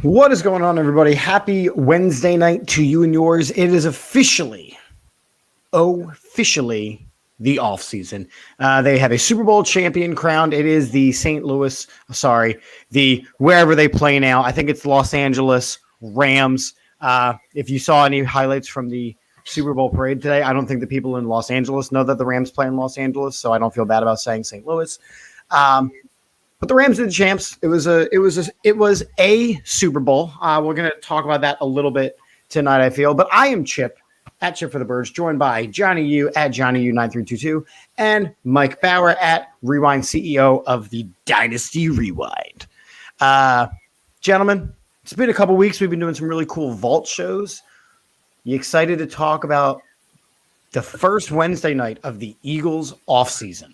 What is going on, everybody? Happy Wednesday night to you and yours. It is officially the offseason. They have a Super Bowl champion crowned. It is the wherever they play now. I think it's Los Angeles Rams. If you saw any highlights from the Super Bowl parade today, I don't think the people in Los Angeles know that the Rams play in Los Angeles, so I don't feel bad about saying St. Louis. But the Rams are the champs. It was a Super Bowl. We're going to talk about that a little bit tonight, I feel. But I am Chip at Chip for the Birds, joined by Johnny U at JohnnyU9322 and Mike Bauer at Rewind, CEO of the Dynasty Rewind. Gentlemen, it's been a couple weeks. We've been doing some really cool vault shows. You excited to talk about the first Wednesday night of the Eagles offseason?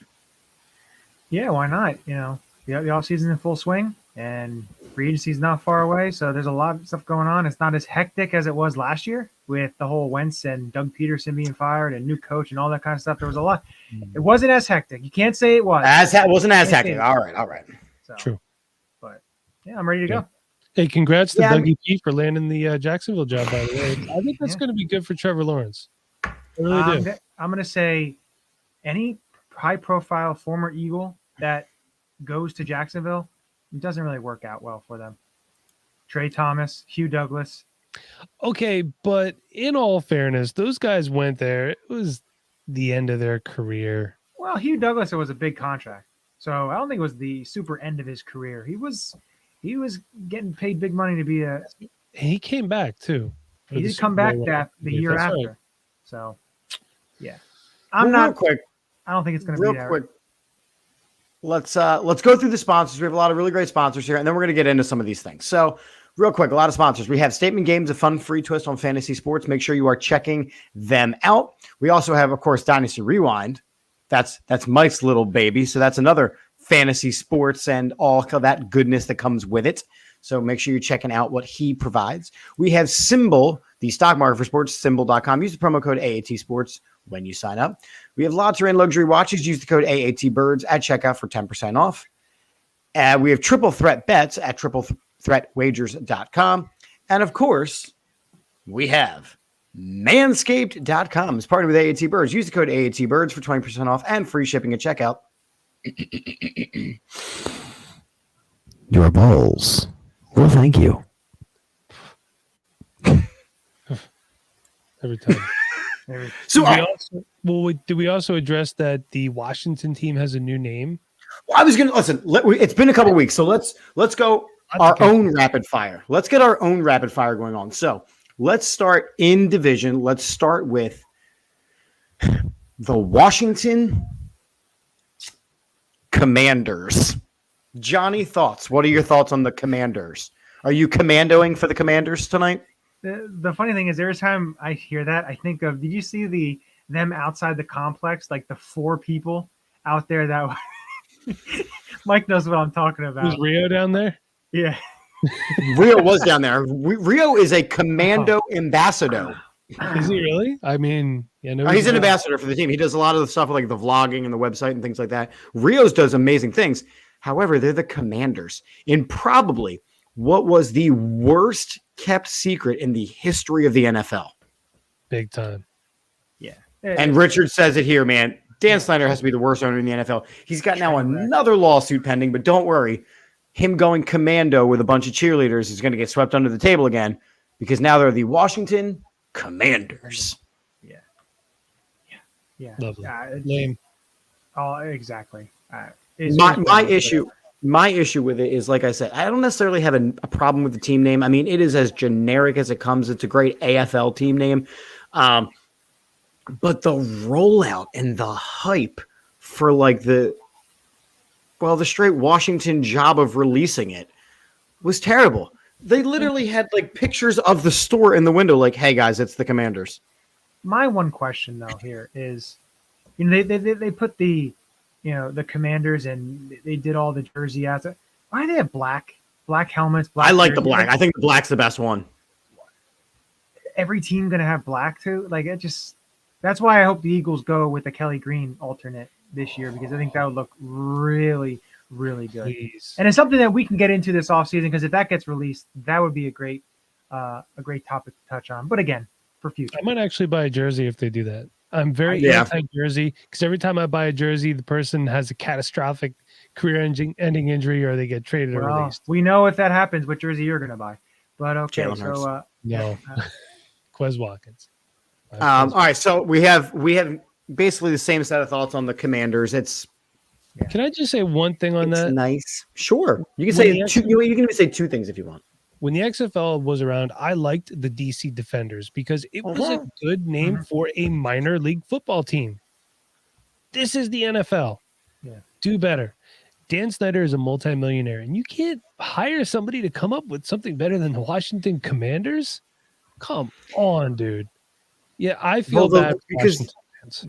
Yeah, why not? The offseason in full swing, and free agency's not far away, so there's a lot of stuff going on. It's not as hectic as it was last year with the whole Wentz and Doug Peterson being fired and new coach and all that kind of stuff. There was a lot. It wasn't as hectic. You can't say it was. Wasn't as hectic. All right. So, true. But, yeah, I'm ready to go. Hey, congrats to Dougie P for landing the Jacksonville job, by the way. I think that's going to be good for Trevor Lawrence. I really do. I'm going to say any high-profile former Eagle that goes to Jacksonville, it doesn't really work out well for them. Trey Thomas, Hugh Douglas. Okay, but in all fairness, those guys went there. It was the end of their career. Well, Hugh Douglas, it was a big contract. So I don't think it was the super end of his career. He was getting paid big money to be a... He came back, too. He did come back the year after. Right. So, yeah. I don't think it's going to be real quick. Let's go through the sponsors. We have a lot of really great sponsors here, and then we're going to get into some of these things. So real quick, a lot of sponsors. We have Statement Games, a fun, free twist on fantasy sports. Make sure you are checking them out. We also have, of course, Dynasty Rewind. That's Mike's little baby. So that's another fantasy sports and all of that goodness that comes with it. So make sure you're checking out what he provides. We have Symbol, the stock market for sports, symbol.com. Use the promo code AAT Sports when you sign up. We have lots of luxury watches. Use the code AATBirds at checkout for 10% off. We have Triple Threat Bets at TripleThreatWagers.com. And of course, we have Manscaped.com. It's partnered with AAT Birds. Use the code AATBirds for 20% off and free shipping at checkout. Your balls. Well, thank you. Every time. So did we also address that the Washington team has a new name? Well, I was going to listen. It's been a couple weeks, so let's go own rapid fire. Let's get our own rapid fire going on. So let's start in division. Let's start with the Washington Commanders. Johnny, thoughts? What are your thoughts on the Commanders? Are you commandoing for the Commanders tonight? The funny thing is, every time I hear that, I think of, did you see them outside the complex, like the 4 people out there that Mike knows what I'm talking about. Was Rio down there? Yeah. Rio was down there. Rio is a commando ambassador. Is he really? I mean, he's an ambassador for the team. He does a lot of the stuff like the vlogging and the website and things like that. Rio's does amazing things. However, they're the Commanders in probably what was the worst kept secret in the history of the NFL. Big time. Yeah. And Richard says it here, man. Dan Snyder has to be the worst owner in the NFL. He's got now another lawsuit pending, but don't worry. Him going commando with a bunch of cheerleaders is going to get swept under the table again because now they're the Washington Commanders. Yeah. Lovely. Lame. Oh, exactly. My issue with it is, like I said, I don't necessarily have a problem with the team name. I mean, it is as generic as it comes. It's a great AFL team name. But the rollout and the hype for the straight Washington job of releasing it was terrible. They literally had pictures of the store in the window, like, hey guys, it's the Commanders. My one question though here is, they put the Commanders and they did all the jersey ads. Why do they have black helmets? I like the black. I think the black's the best one. Every team gonna have black too. That's why I hope the Eagles go with the Kelly Green alternate this year, because I think that would look really, really good. Please. And it's something that we can get into this offseason, because if that gets released, that would be a great topic to touch on. But again, for future. I might actually buy a jersey if they do that. I'm very anti-jersey because every time I buy a jersey, the person has a catastrophic career-ending injury or they get traded or released. We know if that happens, what jersey you're going to buy. But okay, Jalen no, Quez Watkins. All right, so we have basically the same set of thoughts on the Commanders. Can I just say one thing on that? Nice, sure. You can say two. You can even say two things if you want. When the XFL was around, I liked the DC Defenders because it was a good name for a minor league football team. This is the NFL. Yeah. Do better. Dan Snyder is a multimillionaire, and you can't hire somebody to come up with something better than the Washington Commanders? Come on, dude. Yeah, I feel bad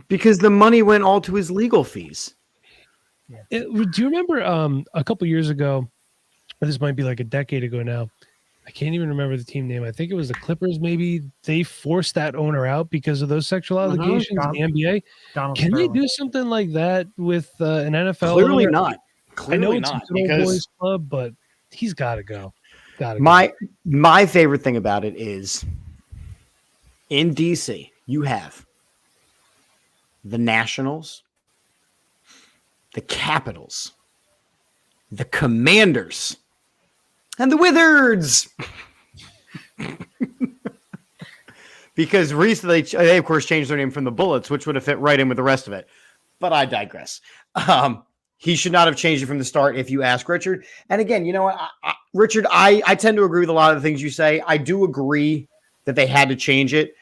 because the money went all to his legal fees. Yeah. Do you remember a couple years ago, or this might be like a decade ago now, I can't even remember the team name. I think it was the Clippers. Maybe they forced that owner out because of those sexual allegations in the NBA. Can they do something like that with an NFL? Clearly owner? not. I know it's a good old boys club, but he's got to go. My favorite thing about it is in DC, you have the Nationals, the Capitals, the Commanders, and the Wizards. Because recently they, of course, changed their name from the Bullets, which would have fit right in with the rest of it. But I digress. He should not have changed it from the start, if you ask Richard. And again, you know what, Richard, I tend to agree with a lot of the things you say. I do agree that they had to change it.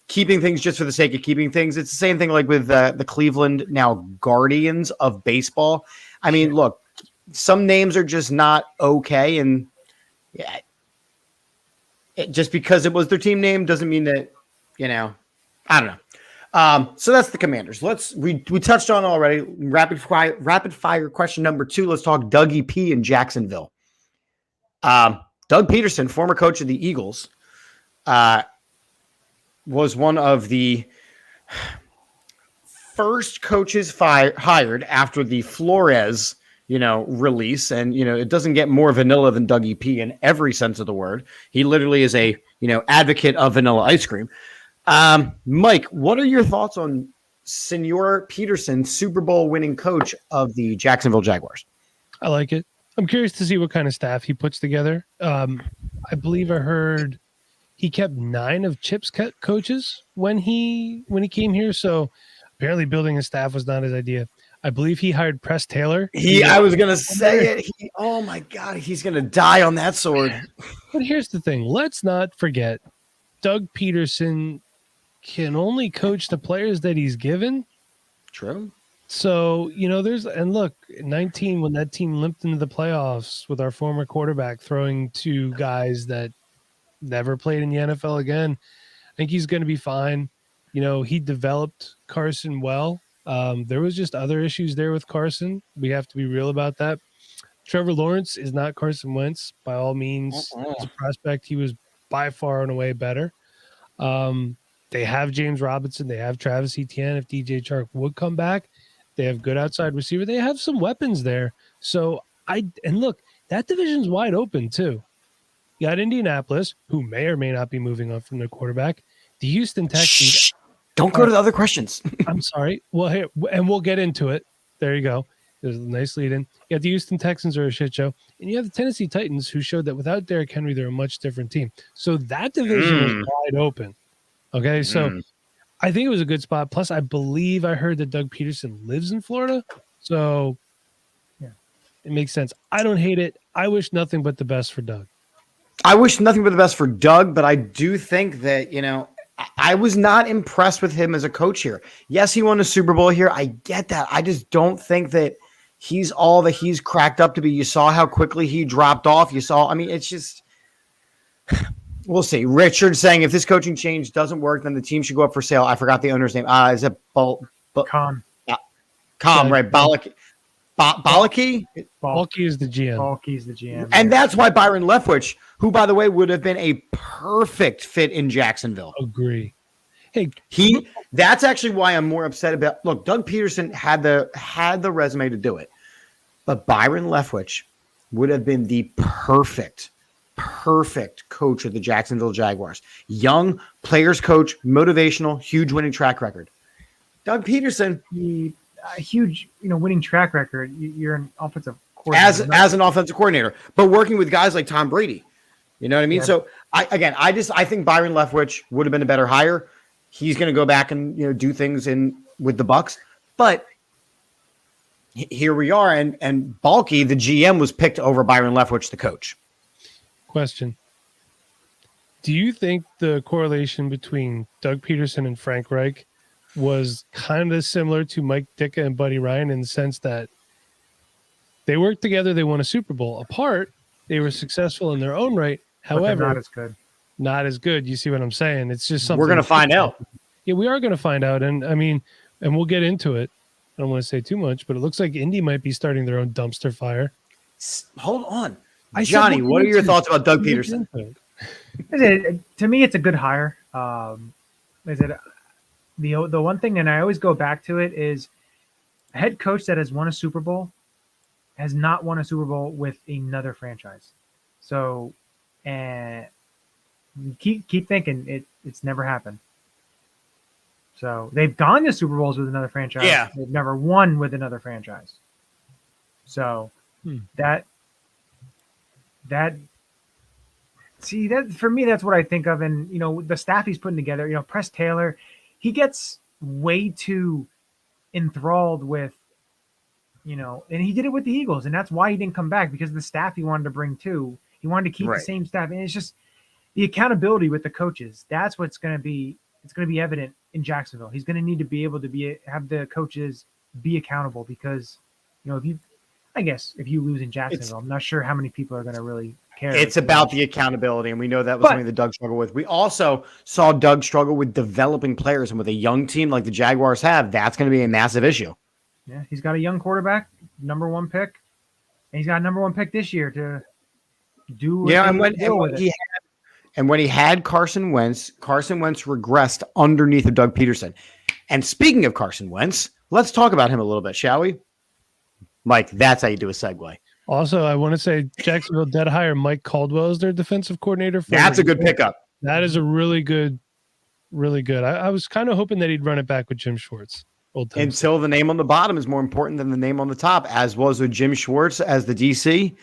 Keeping things just for the sake of keeping things. It's the same thing like with the Cleveland now Guardians of baseball. I mean, look, some names are just not okay. And just because it was their team name doesn't mean that, I don't know. So that's the Commanders. We touched on already. Rapid fire question number 2. Let's talk Dougie P in Jacksonville. Doug Peterson, former coach of the Eagles, was one of the first coaches hired after the Flores, release. And, it doesn't get more vanilla than Dougie P in every sense of the word. He literally is a, advocate of vanilla ice cream. Mike, what are your thoughts on Senor Peterson, Super Bowl winning coach of the Jacksonville Jaguars? I like it. I'm curious to see what kind of staff he puts together. I believe I heard he kept 9 of Chip's coaches when he came here. So apparently building a staff was not his idea. I believe he hired Press Taylor. I was going to say it. Oh my God, he's going to die on that sword. But here's the thing. Let's not forget Doug Peterson can only coach the players that he's given. True. So, look, 19, when that team limped into the playoffs with our former quarterback throwing to guys that never played in the NFL again, I think he's going to be fine. He developed Carson well. There was just other issues there with Carson. We have to be real about that. Trevor Lawrence is not Carson Wentz by all means. As a prospect, he was by far and away better. They have James Robinson. They have Travis Etienne. If DJ Chark would come back, they have good outside receiver. They have some weapons there. So look, that division's wide open too. You got Indianapolis, who may or may not be moving on from their quarterback. The Houston Texans. Don't go to the other questions. I'm sorry. Well, here, and we'll get into it. There you go. There's a nice lead in. You have the Houston Texans are a shit show. And you have the Tennessee Titans, who showed that without Derrick Henry, they're a much different team. So that division is wide open. Okay, so I think it was a good spot. Plus, I believe I heard that Doug Peterson lives in Florida. So it makes sense. I don't hate it. I wish nothing but the best for Doug. I wish nothing but the best for Doug, but I do think that, I was not impressed with him as a coach here. Yes, he won a Super Bowl here. I get that. I just don't think that he's all that he's cracked up to be. You saw how quickly he dropped off. It's just, we'll see. Richard saying if this coaching change doesn't work, then the team should go up for sale. I forgot the owner's name. Is it Khan? Khan, right? Balaki? Balky is the GM. Balky's the GM. And that's why Byron Leftwich, who, by the way, would have been a perfect fit in Jacksonville. Agree. Hey, that's actually why I'm more upset about. Look, Doug Peterson had the resume to do it, But Byron Leftwich would have been the perfect coach of the Jacksonville Jaguars. Young players coach, motivational, huge winning track record. Doug Peterson, A huge, winning track record. You're an offensive coordinator. as an offensive coordinator, but working with guys like Tom Brady. You know what I mean? Yeah. So I think Byron Leftwich would have been a better hire. He's going to go back and do things with the Bucs, but here we are, and Balky, the GM, was picked over Byron Leftwich, the coach. Question: do you think the correlation between Doug Peterson and Frank Reich was kind of similar to Mike Ditka and Buddy Ryan in the sense that they worked together, they won a Super Bowl apart, they were successful in their own right. However, not as good. Not as good. You see what I'm saying? It's just something We're going to find out. Yeah, we are going to find out. And I mean, and we'll get into it. I don't want to say too much, but it looks like Indy might be starting their own dumpster fire. Hold on. Johnny, what are your thoughts about Doug Peterson? To me, it's a good hire. The one thing, and I always go back to it, is a head coach that has won a Super Bowl has not won a Super Bowl with another franchise. So, and keep thinking it's never happened. So they've gone to Super Bowls with another franchise. Yeah. They've never won with another franchise. So that for me, that's what I think of. And, the staff he's putting together, Press Taylor, he gets way too enthralled with, and he did it with the Eagles, and that's why he didn't come back, because of the staff he wanted to bring too. He wanted to keep the same staff. And it's just the accountability with the coaches. That's what's going to be, it's going to be evident in Jacksonville. He's going to need to be able to have the coaches be accountable, because, if you lose in Jacksonville, I'm not sure how many people are going to really care. It's about the accountability, and we know that was something that Doug struggled with. We also saw Doug struggle with developing players, and with a young team like the Jaguars have, that's going to be a massive issue. Yeah, he's got a young quarterback, number 1 pick, and he's got a number 1 pick this year to do. When he had Carson Wentz regressed underneath of Doug Peterson. And speaking of Carson Wentz, let's talk about him a little bit, shall we? Mike, that's how you do a segue. Also, I want to say Jacksonville did hire Mike Caldwell as their defensive coordinator. That's a good pickup. That is a really good. I was kind of hoping that he'd run it back with Jim Schwartz. Until the name on the bottom is more important than the name on the top, as was with Jim Schwartz as the DC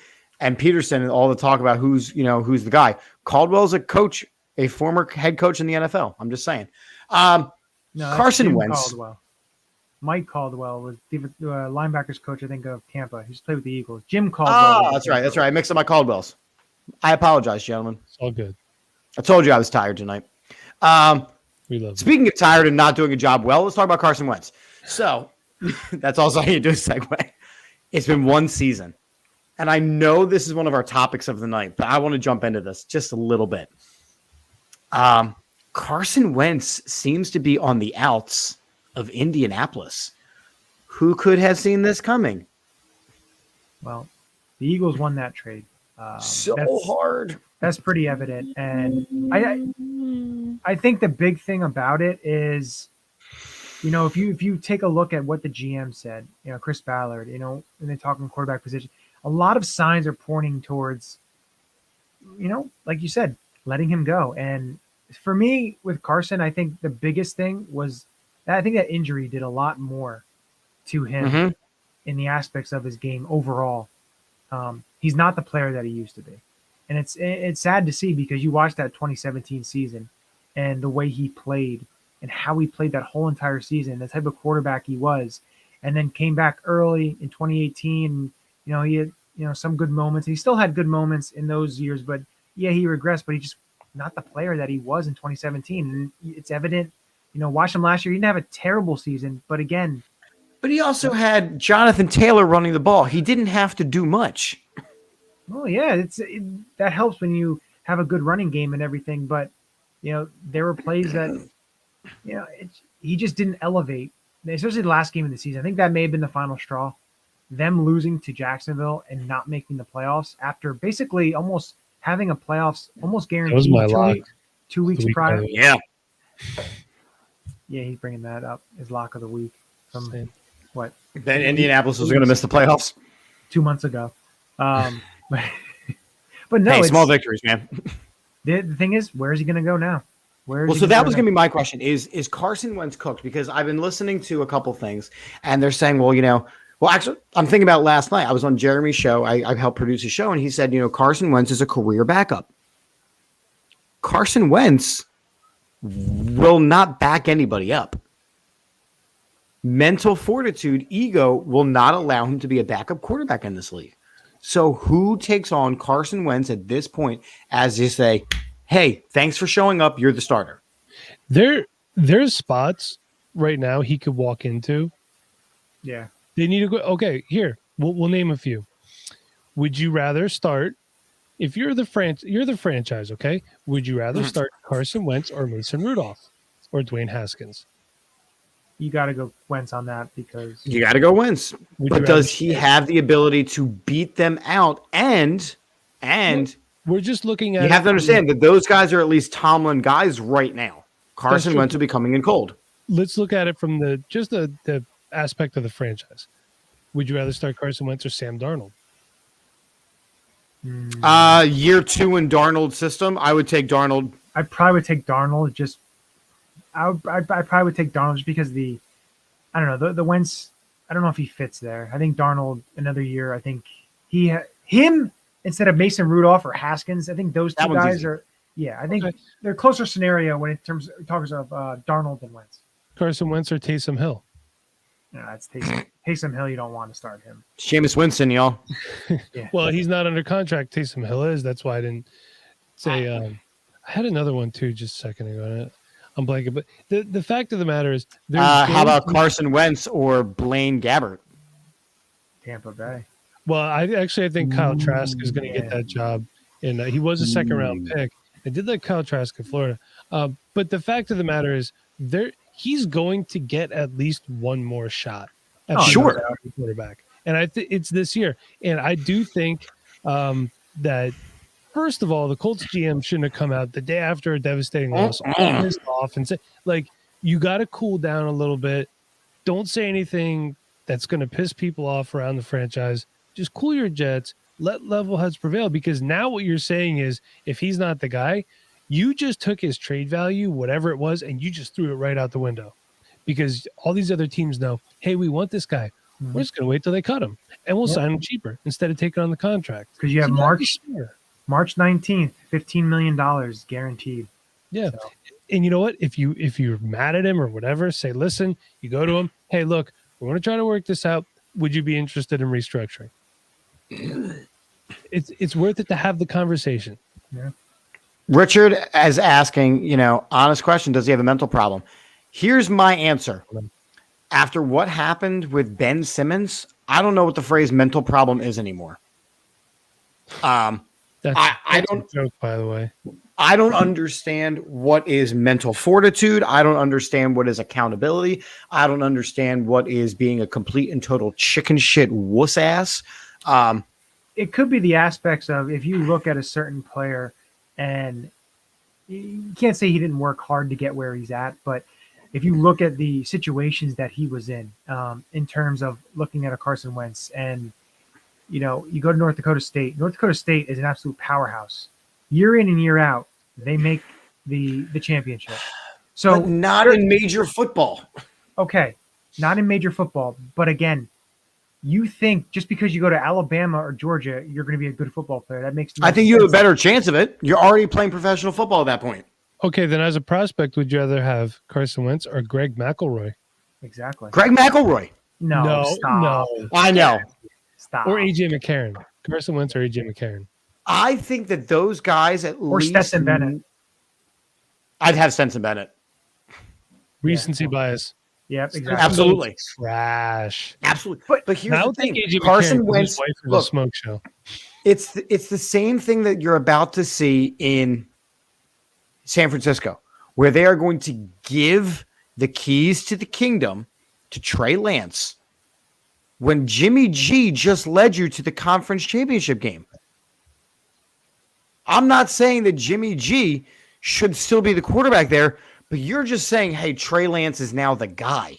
and Peterson, and all the talk about who's the guy. Caldwell's a coach, a former head coach in the NFL. I'm just saying. Carson Wentz. Mike Caldwell was the linebackers coach, I think, of Tampa. He used to play with the Eagles. Jim Caldwell. Oh, that's right. I mixed up my Caldwells. I apologize, gentlemen. It's all good. I told you I was tired tonight. We love Speaking of tired and not doing a job well, let's talk about Carson Wentz. So that's also how you do a segue. It's been one season. And I know this is one of our topics of the night, but I want to jump into this just a little bit. Carson Wentz seems to be on the outs of Indianapolis. Who could have seen this coming? Well, the Eagles won that trade. So hard. That's pretty evident. And I think the big thing about it is, if you take a look at what the GM said, Chris Ballard, when they talk in quarterback position, a lot of signs are pointing towards, like you said, letting him go. And for me, with Carson, I think the biggest thing was that I think that injury did a lot more to him in the aspects of his game overall. He's not the player that he used to be. And it's sad to see, because you watched that 2017 season and the way he played and how he played that whole entire season, the type of quarterback he was, and then came back early in 2018. He had, some good moments. He still had good moments in those years, but yeah, he regressed, but he just not the player that he was in 2017. And it's evident, watch him last year. He didn't have a terrible season, but again. But he also had Jonathan Taylor running the ball. He didn't have to do much. Well, yeah, that helps when you have a good running game and everything. But, there were plays that, he just didn't elevate, especially the last game of the season. I think that may have been the final straw. Them losing to Jacksonville and not making the playoffs after basically almost having a playoffs almost guaranteed. That was my lock. 2 weeks prior. Yeah. Yeah, he's bringing that up, his lock of the week. From what? Then Indianapolis was going to miss the playoffs. 2 months ago. But, but no, Hey, it's, small victories, man. the thing is, where is he going to go now? Well, so that was going to be my question: is Carson Wentz cooked? Because I've been listening to a couple things, and they're saying, well, actually, I'm thinking about last night. I was on Jeremy's show. I helped produce a show, and he said, Carson Wentz is a career backup. Carson Wentz will not back anybody up. Mental fortitude, ego will not allow him to be a backup quarterback in this league. So who takes on Carson Wentz at this point as you say, hey, thanks for showing up. You're the starter. There's spots right now he could walk into. Yeah. They need to go. Okay, here we'll name a few. Would you rather start if you're the franchise? Okay, would you rather start Carson Wentz or Mason Rudolph or Dwayne Haskins? You got to go Wentz on that because you got to go Wentz. But does he have the ability to beat them out? And we're just looking at. You have to understand that those guys are at least Tomlin guys right now. Carson Wentz will be coming in cold. Let's look at it from the aspect of the franchise. Would you rather start Carson Wentz or Sam Darnold? Year 2 in Darnold's system, I would take Darnold. I probably would take Darnold. I probably would take Darnold just because I don't know, the Wentz. I don't know if he fits there. I think Darnold another year. I think him instead of Mason Rudolph or Haskins. I think those two guys easy. are. Yeah, I think they're a closer scenario when it terms of Darnold and Wentz. Carson Wentz or Taysom Hill? No, it's Taysom Hill. You don't want to start him. Jameis Winston, y'all. Yeah. Well, he's not under contract. Taysom Hill is. That's why I didn't say. I had another one too just a second ago. I'm blanking, but the fact of the matter is, how about Carson Wentz or Blaine Gabbert? Tampa Bay. Well, I think Kyle Trask is going to get that job, and he was a second round pick. I did like Kyle Trask in Florida, but the fact of the matter is, he's going to get at least one more shot at quarterback, and I think it's this year. And I do think that first of all, the Colts GM shouldn't have come out the day after a devastating loss, pissed off, and say you got to cool down a little bit. Don't say anything that's going to piss people off around the franchise. Just cool your jets. Let level heads prevail, because now what you're saying is if he's not the guy, you just took his trade value, whatever it was, and you just threw it right out the window, because all these other teams know, hey, we want this guy. We're just going to wait till they cut him, and we'll sign him cheaper instead of taking on the contract. Because you have March 19th, $15 million guaranteed. Yeah. So. And you know what? If you're mad at him or whatever, say, listen, you go to him, hey, look, we want to try to work this out. Would you be interested in restructuring? It's worth it to have the conversation. Yeah. Richard is asking, honest question, does he have a mental problem? Here's my answer. After what happened with Ben Simmons, I don't know what the phrase mental problem is anymore. That's a joke, by the way. I don't understand what is mental fortitude. I don't understand what is accountability. I don't understand what is being a complete and total chicken shit wuss ass. It could be the aspects of, if you look at a certain player, and you can't say he didn't work hard to get where he's at, but if you look at the situations that he was in terms of looking at a Carson Wentz, and you go to North Dakota State. North Dakota State is an absolute powerhouse. Year in and year out, they make the championship. So but not in major football. Okay, not in major football, but again, you think just because you go to Alabama or Georgia, you're going to be a good football player. That makes no I think sense. you have a better chance of it. You're already playing professional football at that point. Okay, then as a prospect, would you rather have Carson Wentz or Greg McElroy? Exactly. Greg McElroy. No, stop. I know. Stop. Or AJ McCarron. Carson Wentz or AJ McCarron. I think that those guys or Stetson Bennett. I'd have Stetson Bennett. Recency bias. Yep, exactly. Absolutely. Trash. Absolutely. But here's the thing. AJ Carson McCarron, Wentz, look, smoke show. It's the same thing that you're about to see in San Francisco, where they are going to give the keys to the kingdom to Trey Lance when Jimmy G just led you to the conference championship game. I'm not saying that Jimmy G should still be the quarterback there, but you're just saying, hey, Trey Lance is now the guy.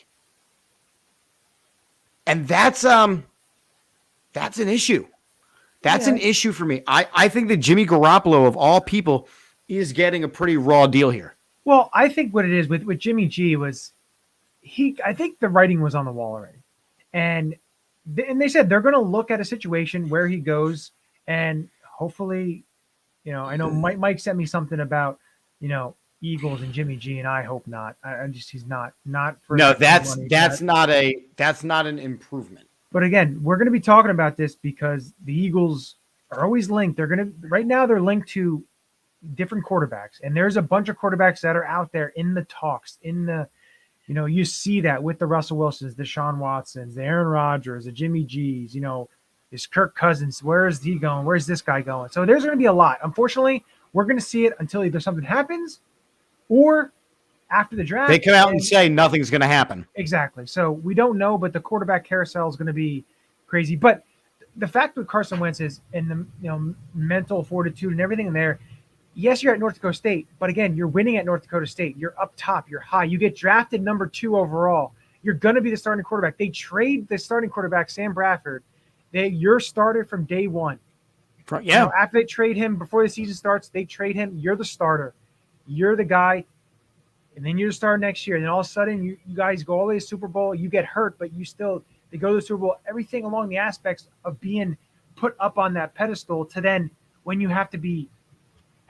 And that's That's an issue. That's an issue for me. I think that Jimmy Garoppolo, of all people, is getting a pretty raw deal here. Well, I think what it is with Jimmy G was I think the writing was on the wall already. And they said they're going to look at a situation where he goes, and hopefully, I know Mike sent me something about, Eagles and Jimmy G, and I hope not. He's not for no. That's not an improvement. But again, we're going to be talking about this because the Eagles are always linked. Right now they're linked to different quarterbacks, and there's a bunch of quarterbacks that are out there in the talks, you see that with the Russell Wilsons, the Deshaun Watsons, the Aaron Rodgers, the Jimmy G's, is Kirk Cousins. Where is he going? Where's this guy going? So there's going to be a lot. Unfortunately, we're going to see it until either something happens or after the draft. They come out and say nothing's going to happen. Exactly. So we don't know, but the quarterback carousel is going to be crazy. But the fact with Carson Wentz is, and the mental fortitude and everything in there, yes, you're at North Dakota State, but again, you're winning at North Dakota State. You're up top. You're high. You get drafted number 2 overall. You're going to be the starting quarterback. They trade the starting quarterback, Sam Bradford. You're starter from day one. Yeah. After they trade him, before the season starts, they trade him. You're the starter. You're the guy. And then you're the starter next year. And then all of a sudden, you guys go all the way to the Super Bowl. You get hurt, but they go to the Super Bowl. Everything along the aspects of being put up on that pedestal to then when you have to be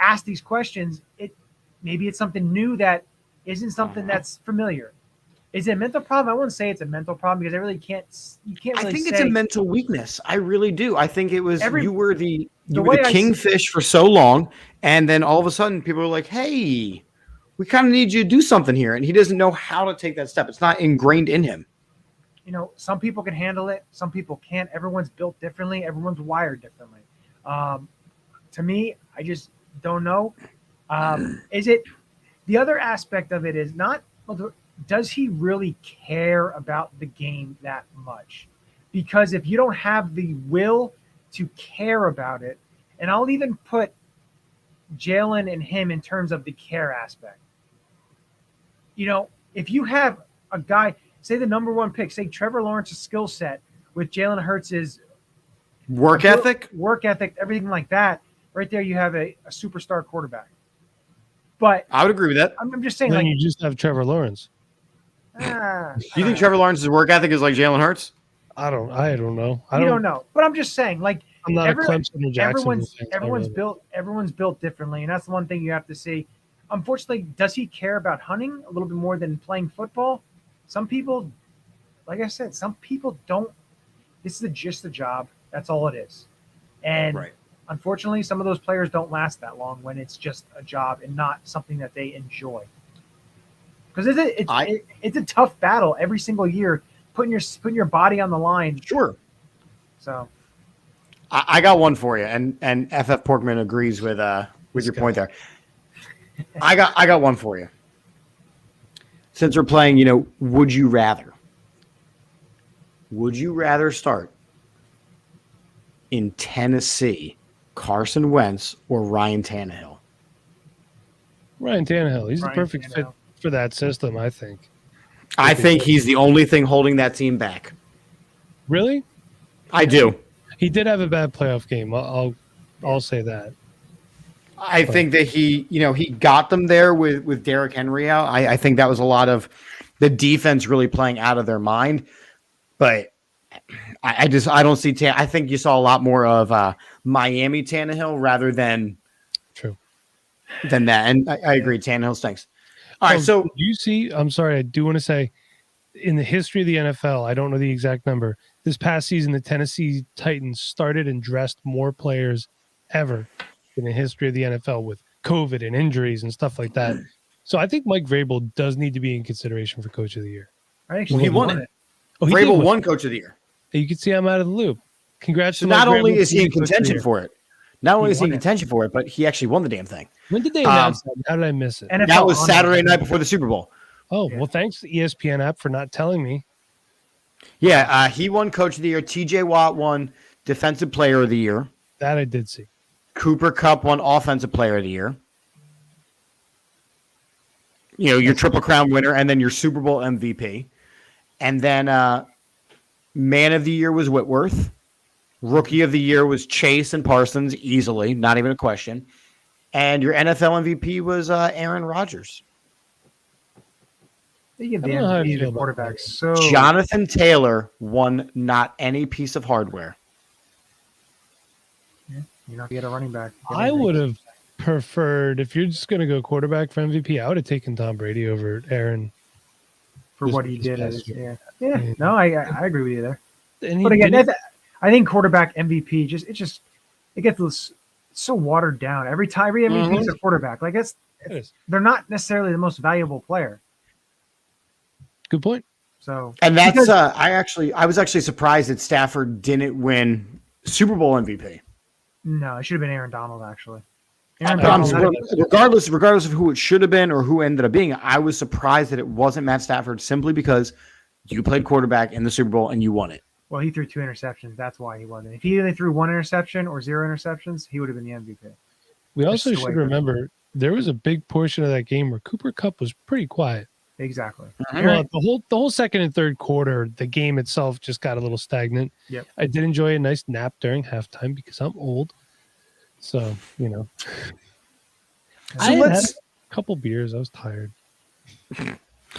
ask these questions, maybe it's something new that isn't something that's familiar. Is it a mental problem? I wouldn't say it's a mental problem because you can't really I think say. it's a mental weakness. I really do. I think it was you were the I kingfish for so long, and then all of a sudden people were like, hey, we kind of need you to do something here. And he doesn't know how to take that step. It's not ingrained in him. Some people can handle it. Some people can't. Everyone's built differently. Everyone's wired differently. To me, I just don't know. Is it the other aspect of it is not, does he really care about the game that much? Because if you don't have the will to care about it, and I'll even put Jalen and him in terms of the care aspect. If you have a guy, say the number 1 pick, say Trevor Lawrence's skill set with Jalen Hurts' work ethic, everything like that, right there you have a superstar quarterback. But I would agree with that. I'm just saying, then you just have Trevor Lawrence. Do you think Trevor Lawrence's work ethic is like Jalen Hurts? I don't know. I don't know. But I'm just saying, like, I'm not a Clemson or Jacksonville fan. Everyone's built differently, and that's the one thing you have to see. Unfortunately, does he care about hunting a little bit more than playing football? Some people, like I said, some people don't. This is just a job. That's all it is. And unfortunately, some of those players don't last that long when it's just a job and not something that they enjoy. Because it's a tough battle every single year, putting your body on the line. Sure. So, I got one for you, and FF Porkman agrees with your point there. I got one for you. Since we're playing, would you rather? Would you rather start in Tennessee, Carson Wentz or Ryan Tannehill? Ryan Tannehill. He's the perfect fit for that system, I think. I think he's the only thing holding that team back. Really? I do. He did have a bad playoff game. I'll say that. I think that he got them there with Derrick Henry out. I think that was a lot of the defense really playing out of their mind. But I don't see I think you saw a lot more of Miami Tannehill rather than that. And I agree. Tannehill stinks. All right. So you see, I'm sorry. I do want to say in the history of the NFL, I don't know the exact number. This past season, the Tennessee Titans started and dressed more players ever in the history of the NFL with COVID and injuries and stuff like that. So I think Mike Vrabel does need to be in consideration for Coach of the Year. He won it. Vrabel won Coach of the Year. You can see I'm out of the loop. Congrats. So not only is he in contention for it, but he actually won the damn thing. When did they announce that? How did I miss it? That was Saturday night before the Super Bowl. Oh, well, thanks to the ESPN app for not telling me. Yeah, he won Coach of the Year. TJ Watt won Defensive Player of the Year. That I did see. Cooper Kupp won Offensive Player of the Year. Your Triple Crown winner, and then your Super Bowl MVP. And then Man of the Year was Whitworth. Rookie of the year was Chase and Parsons, easily, not even a question. And your NFL MVP was Aaron Rodgers. They give I the don't know how I MVP to feel about quarterbacks. that. So Jonathan Taylor won not any piece of hardware. you're not get a running back. I would have preferred, if you're just going to go quarterback for MVP, I would have taken Tom Brady over Aaron. for this- what he this did. past year. Yeah. No, I agree with you there. And he But again, didn't- I think quarterback MVP it gets so watered down. Every MVP is a quarterback. Like It is. they're not necessarily the most valuable player. Good point. So And that's because- I was actually surprised that Stafford didn't win Super Bowl MVP. no, it should have been Aaron Donald actually. I'm Regardless of who it should have been or who ended up being, I was surprised that it wasn't Matt Stafford simply because you played quarterback in the Super Bowl and you won it. Well, he threw 2 interceptions. That's why he wasn't. If he either threw 1 interception or 0 interceptions, he would have been the MVP. We That's also the should way- remember there was a big portion of that game where Cooper Kupp was pretty quiet. Exactly. Well, the whole second and third quarter, the game itself just got a little stagnant. Yep. I did enjoy a nice nap during halftime because I'm old. So, I had a couple beers. I was tired.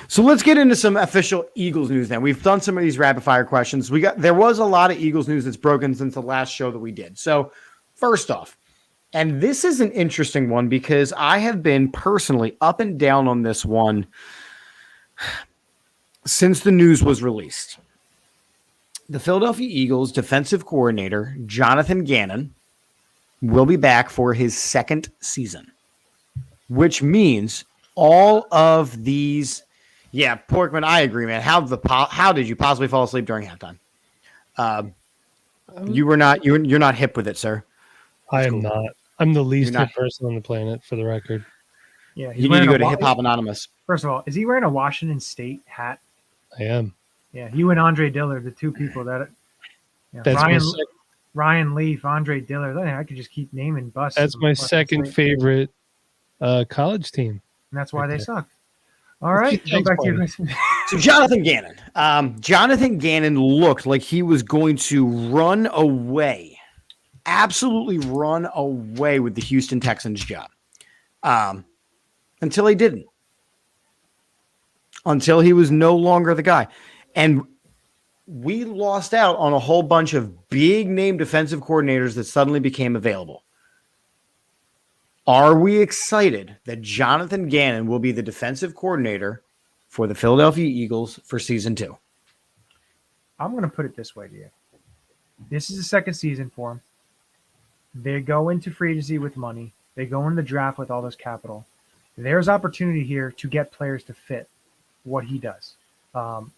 So let's get into some official Eagles news then. We've done some of these rapid fire questions. There was a lot of Eagles news that's broken since the last show that we did. So first off, and this is an interesting one because I have been personally up and down on this one since the news was released. The Philadelphia Eagles defensive coordinator, Jonathan Gannon, will be back for his second season, which means all of these. Yeah, Porkman, I agree, man. How did you possibly fall asleep during halftime? You're not hip with it, sir. I am not. I'm the least You're not- hip person on the planet, for the record. Yeah. You need to go to Hip Hop Anonymous. First of all, is he wearing a Washington State hat? I am. Yeah. You and Andre Dillard, the two people that. Yeah, That's my Ryan Leaf, Andre Dillard. I could just keep naming busts. That's from my Washington second State, favorite college team. and that's why they Okay. suck. All right. Go Thanks, back to your buddy. question. So Jonathan Gannon. Jonathan Gannon looked like he was going to run away, absolutely run away with the Houston Texans job, until he didn't. Until he was no longer the guy. And we lost out on a whole bunch of big name defensive coordinators that suddenly became available. Are we excited that Jonathan Gannon will be the defensive coordinator for the Philadelphia Eagles for season 2? I'm going to put it this way to you. This is the second season for him. They go into free agency with money. They go in the draft with all this capital. There's opportunity here to get players to fit what he does.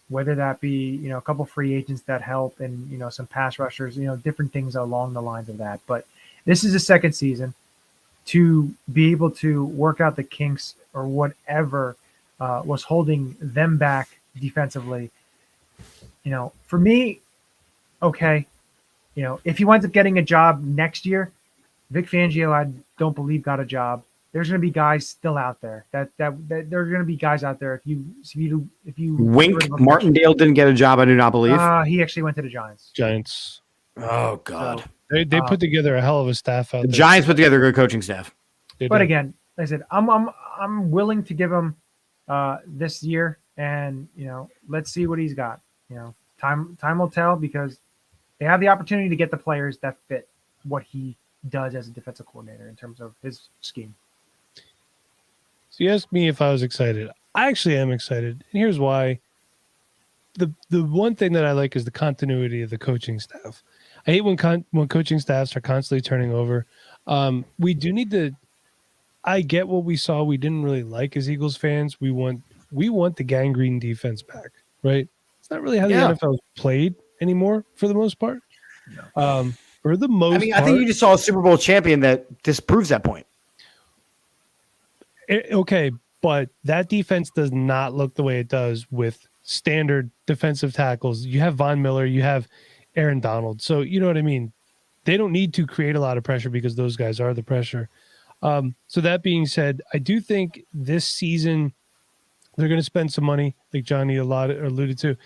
Whether that be, a couple free agents that help and, some pass rushers, different things along the lines of that. But this is the second season to be able to work out the kinks or whatever was holding them back defensively. For me, okay, if he winds up getting a job next year, Vic Fangio, I don't believe got a job. There's going to be guys still out there that there are going to be guys out there. If you Wink Martindale didn't get a job, I do not believe. He actually went to the Giants. Giants. Oh God, So, They put together a hell of a staff out the there. Giants put together a good coaching staff. They but did. again, like I said, I'm willing to give him this year, and let's see what he's got. Time will tell because they have the opportunity to get the players that fit what he does as a defensive coordinator in terms of his scheme. So you asked me if I was excited. I actually am excited, and here's why. The one thing that I like is the continuity of the coaching staff. I hate when coaching staffs are constantly turning over. We do need to. I get what we saw. We didn't really like as Eagles fans. We want the gangrene defense back, right? It's not really how the NFL is played anymore for the most part. No. For the most, I think you just saw a Super Bowl champion that disproves that point. Okay, but that defense does not look the way it does with standard defensive tackles. You have Von Miller, you have Aaron Donald. So you know what I mean? They don't need to create a lot of pressure because those guys are the pressure. So that being said, I do think this season they're going to spend some money, like Johnny alluded to.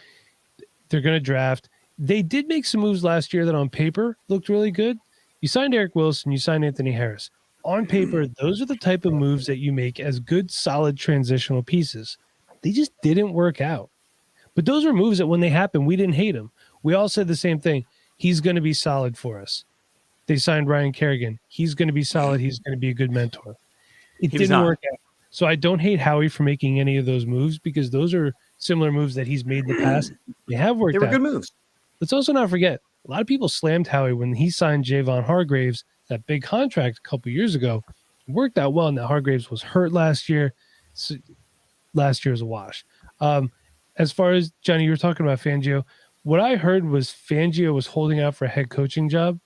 They're going to draft. they did make some moves last year that on paper looked really good. You signed Eric Wilson, you signed Anthony Harris. On paper, those are the type of moves that you make as good, solid transitional pieces. They just didn't work out. But those were moves that when they happened, we didn't hate them. We all said the same thing. He's going to be solid for us. They signed Ryan Kerrigan. He's going to be solid. He's going to be a good mentor. It didn't work out. So I don't hate Howie for making any of those moves because those are similar moves that he's made in the past. They have worked out. They were good moves. Let's also not forget, a lot of people slammed Howie when he signed Javon Hargraves, that big contract a couple years ago. It worked out well, and that Hargraves was hurt last year. So last year was a wash. As far as, Johnny, you were talking about Fangio. What I heard was Fangio was holding out for a head coaching job.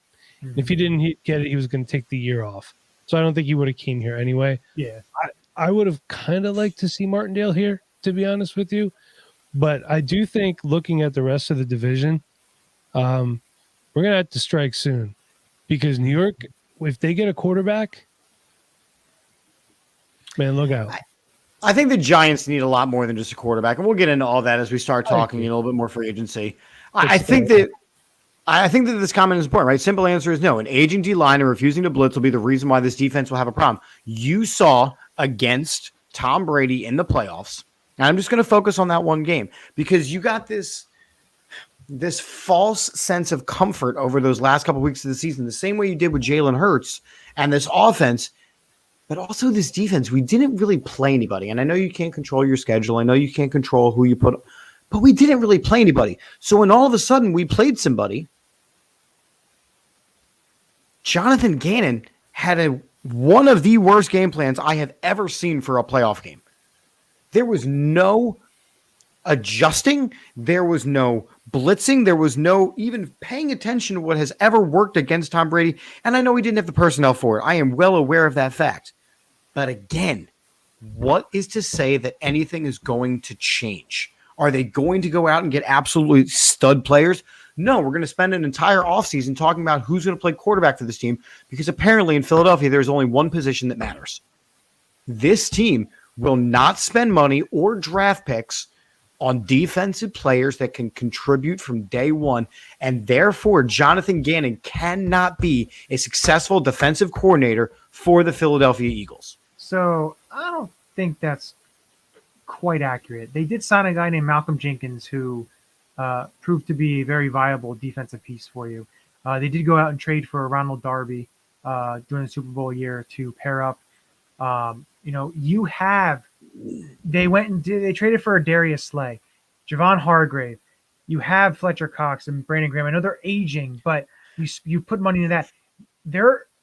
Mm-hmm. If he didn't get it, he was going to take the year off. So I don't think he would have came here anyway. Yeah, I would have kind of liked to see Martindale here, to be honest with you. But I do think looking at the rest of the division, we're going to have to strike soon because New York, if they get a quarterback, man, look out. I think the Giants need a lot more than just a quarterback, and we'll get into all that as we start talking a little bit more free agency. I think that this comment is important, right? Simple answer is no. An aging D-line and refusing to blitz will be the reason why this defense will have a problem. You saw against Tom Brady in the playoffs, and I'm just going to focus on that one game because you got this false sense of comfort over those last couple of weeks of the season, the same way you did with Jalen Hurts and this offense. But also this defense, we didn't really play anybody. And I know you can't control your schedule. I know you can't control who you put, but we didn't really play anybody. So when all of a sudden we played somebody, Jonathan Gannon had one of the worst game plans I have ever seen for a playoff game. There was no adjusting. There was no blitzing. There was no even paying attention to what has ever worked against Tom Brady. And I know he didn't have the personnel for it. I am well aware of that fact. But again, what is to say that anything is going to change? Are they going to go out and get absolutely stud players? No, we're going to spend an entire offseason talking about who's going to play quarterback for this team because apparently in Philadelphia, there's only one position that matters. This team will not spend money or draft picks on defensive players that can contribute from day one, and therefore Jonathan Gannon cannot be a successful defensive coordinator for the Philadelphia Eagles. So I don't think that's quite accurate. They did sign a guy named Malcolm Jenkins who proved to be a very viable defensive piece for you. They did go out and trade for Ronald Darby during the Super Bowl year to pair up. They traded for Darius Slay, Javon Hargrave. You have Fletcher Cox and Brandon Graham. I know they're aging, but you put money into that.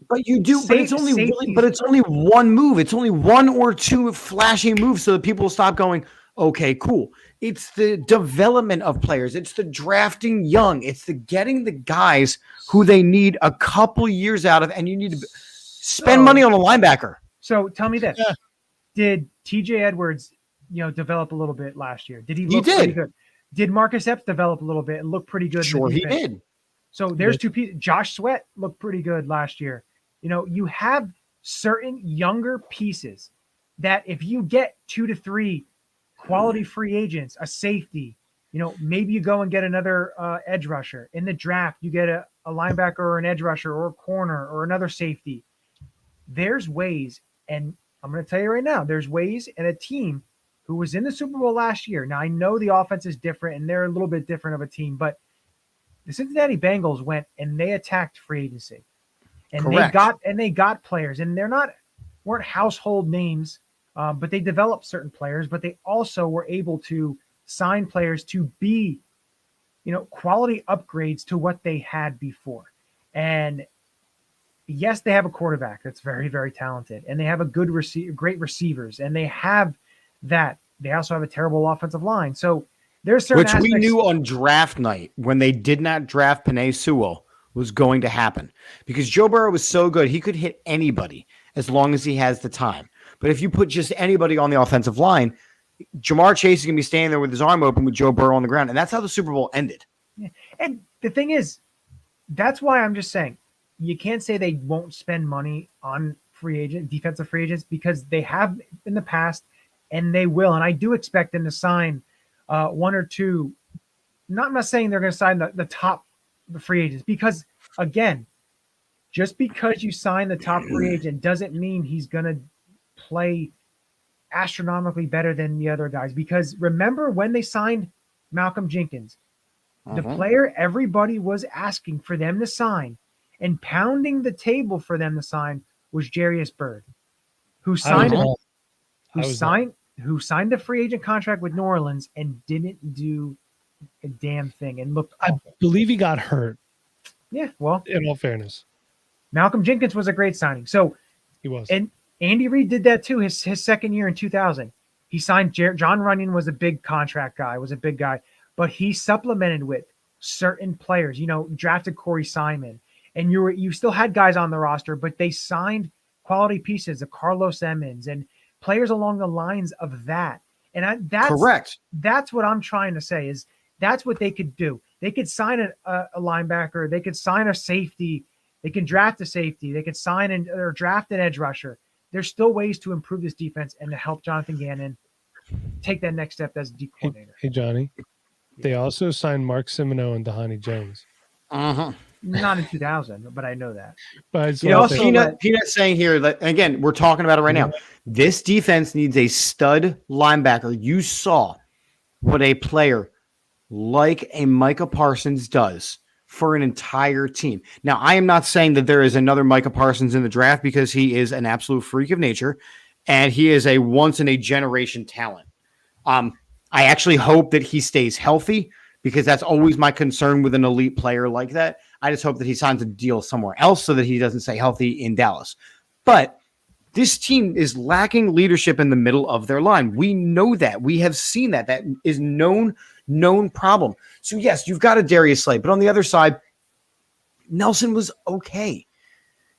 But it's only one move. It's only one or two flashy moves so that people will stop going, okay, cool. It's the development of players. It's the drafting young. It's the getting the guys who they need a couple years out of, and you need to spend money on a linebacker. So tell me this. Yeah. Did TJ Edwards, develop a little bit last year? Did he look pretty good? Did Marcus Epps develop a little bit and look pretty good? Sure, he did. So there's two pieces. Josh Sweat looked pretty good last year. You have certain younger pieces that if you get 2 to 3 quality free agents, a safety, maybe you go and get another edge rusher. In the draft, you get a linebacker or an edge rusher or a corner or another safety. There's ways, and I'm going to tell you right now, there's ways in a team who was in the Super Bowl last year. Now, I know the offense is different, and they're a little bit different of a team, but the Cincinnati Bengals went and they attacked free agency. And Correct. they got players, and weren't household names, but they developed certain players, but they also were able to sign players to be, quality upgrades to what they had before. And yes, they have a quarterback that's very, very talented, and they have a great receivers, and they have that. They also have a terrible offensive line. So there's certain aspects, we knew on draft night when they did not draft Penei Sewell was going to happen because Joe Burrow was so good. He could hit anybody as long as he has the time. But if you put just anybody on the offensive line, Jamar Chase is going to be standing there with his arm open with Joe Burrow on the ground. And that's how the Super Bowl ended. Yeah. And the thing is, that's why I'm just saying you can't say they won't spend money on defensive free agents because they have in the past and they will. And I do expect them to sign 1 or 2 I'm not saying they're going to sign the top the free agents because, again, just because you sign the top free agent doesn't mean he's going to play astronomically better than the other guys. Because remember when they signed Malcolm Jenkins, the player everybody was asking for them to sign and pounding the table for them to sign was Jarius Byrd, who signed the free agent contract with New Orleans and didn't do a damn thing and looked awful. I believe he got hurt. Yeah, well, in all fairness, Malcolm Jenkins was a great signing. So he was. And Andy Reid did that too. His second year in 2000, he signed John Runyon was a big contract guy, was a big guy, but he supplemented with certain players. Drafted Corey Simon, and you still had guys on the roster, but they signed quality pieces of Carlos Emmons and players along the lines of that. And that's correct. That's what I'm trying to say is that's what they could do. They could sign a linebacker. They could sign a safety. They can draft a safety. They could sign or draft an edge rusher. There's still ways to improve this defense and to help Jonathan Gannon take that next step as a deep coordinator. Hey, Johnny. They also signed Mark Simoneau and Dhani Jones. Not in 2000, but I know that. But Peanut saying here that, again, we're talking about it right now. This defense needs a stud linebacker. You saw what a player like a Micah Parsons does for an entire team. Now, I am not saying that there is another Micah Parsons in the draft because he is an absolute freak of nature and he is a once-in-a-generation talent. I actually hope that he stays healthy because that's always my concern with an elite player like that. I just hope that he signs a deal somewhere else so that he doesn't stay healthy in Dallas. But this team is lacking leadership in the middle of their line. We know that. We have seen that. That is known problem. So, yes, you've got a Darius Slay, but on the other side, Nelson was okay.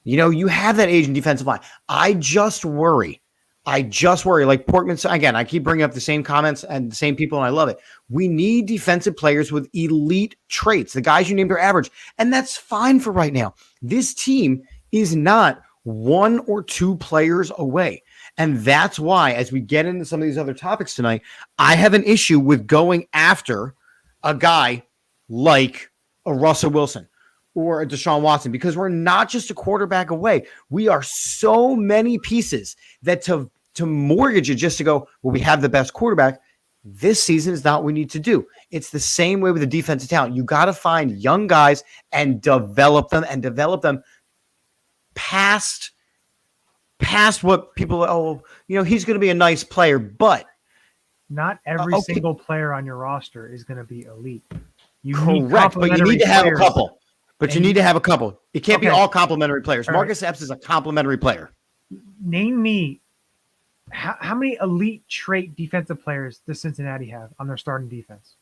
You have that aging defensive line. I just worry, like Portman, again, I keep bringing up the same comments and the same people, and I love it. We need defensive players with elite traits. The guys you named are average, and that's fine for right now. This team is not one or two players away. And that's why, as we get into some of these other topics tonight, I have an issue with going after a guy like a Russell Wilson or a Deshaun Watson, because we're not just a quarterback away. We are so many pieces that to mortgage it just to go, well, we have the best quarterback. This season is not what we need to do. It's the same way with the defensive talent. You got to find young guys and develop them past what people, he's going to be a nice player, but not every single player on your roster is going to be elite. Correct, but you need to have a couple. It can't be all complimentary players. Marcus Epps is a complimentary player. Name me how many elite trait defensive players does Cincinnati have on their starting defense?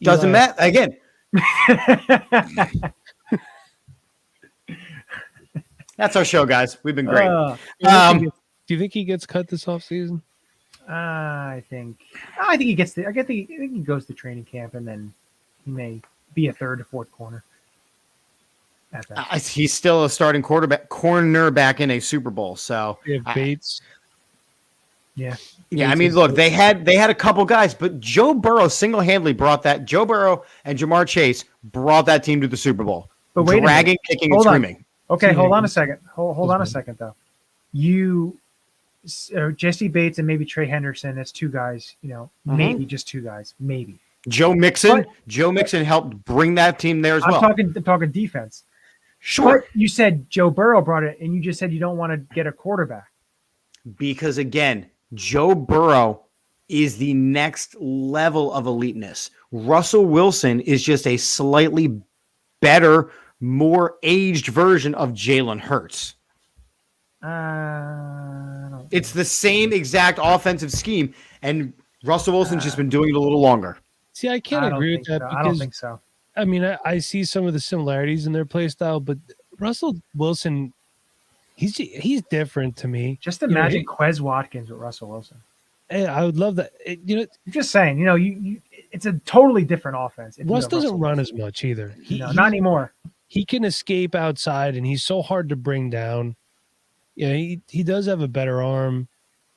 Doesn't matter. Again. That's our show, guys. We've been great. Do you think he gets cut this offseason? I think he gets I think he goes to training camp and then he may be a third or fourth corner. He's still a starting cornerback in a Super Bowl. So Bates. Yeah. I mean, look, they had a couple guys, but Joe Burrow single-handedly brought that. Joe Burrow and Jamar Chase brought that team to the Super Bowl. But wait, dragging, kicking, and screaming. Okay, hold on a second. Hold on a second, though. Jesse Bates and maybe Trey Henderson, that's two guys, maybe just two guys, maybe. Joe Mixon helped bring that team there as well. I'm talking defense. Sure. But you said Joe Burrow brought it, and you just said you don't want to get a quarterback. Because, again, Joe Burrow is the next level of eliteness. Russell Wilson is just a slightly better, more aged version of Jalen Hurts. It's the same exact offensive scheme, and Russell Wilson's just been doing it a little longer. See, I can't agree with that. I don't think so. I mean, I see some of the similarities in their play style, but Russell Wilson, he's different to me. Just imagine Quez Watkins with Russell Wilson. I would love that. I'm just saying, it's a totally different offense. Russ doesn't run as much either. Not anymore. He can escape outside, and he's so hard to bring down. Yeah, he does have a better arm.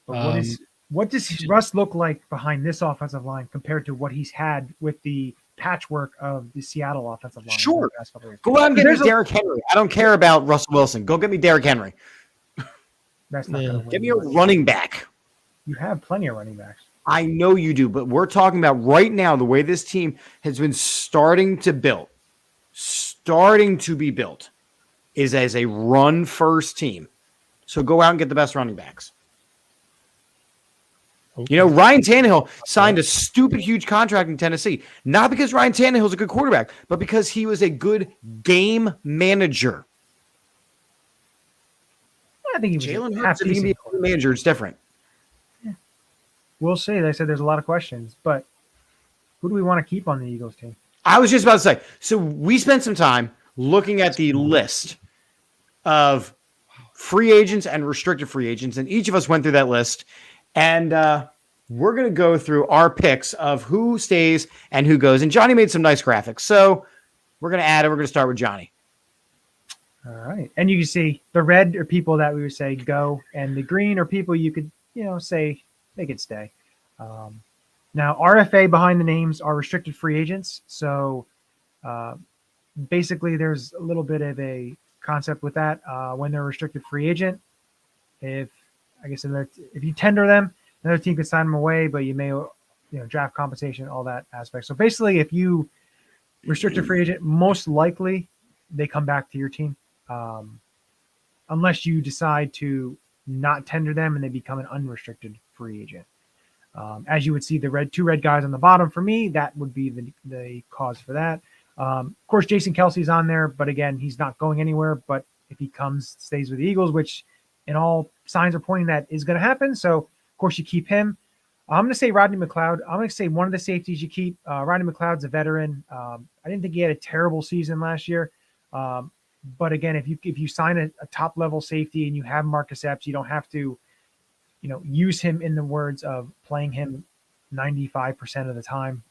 But what does Russ look like behind this offensive line compared to what he's had with the patchwork of the Seattle offensive line. Sure. The past couple of years. Go out and get me There's a- Derrick Henry. I don't care about Russell Wilson. Go get me Derrick Henry. That's not Yeah. going to win. Get me a running back. You have plenty of running backs. I know you do, but we're talking about right now the way this team has been starting to be built is as a run-first team. So go out and get the best running backs. Okay. You know, Ryan Tannehill signed a stupid, huge contract in Tennessee. Not because Ryan Tannehill is a good quarterback, but because he was a good game manager. I think he was Jalen half Hurts, if he can be a decent. good manager, it's different. We'll see. They said there's a lot of questions, but who do we want to keep on the Eagles team? I was just about to say, so we spent some time looking at the list of free agents and restricted free agents, and each of us went through that list, and we're going to go through our picks of who stays and who goes, and Johnny made some nice graphics, so we're going to add it. We're going to start with Johnny. All right. And you can see the red are people that we would say go, and the green are people you could, say they could stay. Now, RFA behind the names are restricted free agents. So basically, there's a little bit of a concept with that. When they're a restricted free agent, if you tender them, another team could sign them away, but you may, draft compensation, all that aspect. So basically, if you restricted free agent, most likely they come back to your team, unless you decide to not tender them and they become an unrestricted free agent. As you would see, the two red guys on the bottom, for me, that would be the cause for that. Of course, Jason Kelsey's on there, but again, he's not going anywhere. But if he stays with the Eagles, which in all signs are pointing that is going to happen. So, of course, you keep him. I'm going to say Rodney McLeod. I'm going to say one of the safeties you keep. Rodney McLeod's a veteran. I didn't think he had a terrible season last year. But again, if you sign a top level safety and you have Marcus Epps, you don't have to, use him in the words of playing him 95% of the time.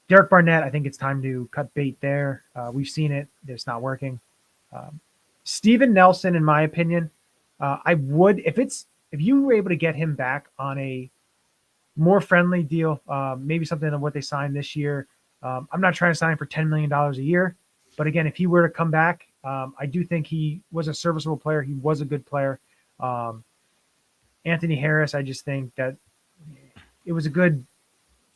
Derek Barnett, I think it's time to cut bait there. We've seen it. It's not working. Steven Nelson, in my opinion, I would, if you were able to get him back on a more friendly deal, maybe something of what they signed this year. I'm not trying to sign for $10 million a year, but again, if he were to come back, I do think he was a serviceable player. He was a good player. Anthony Harris, I just think that it was good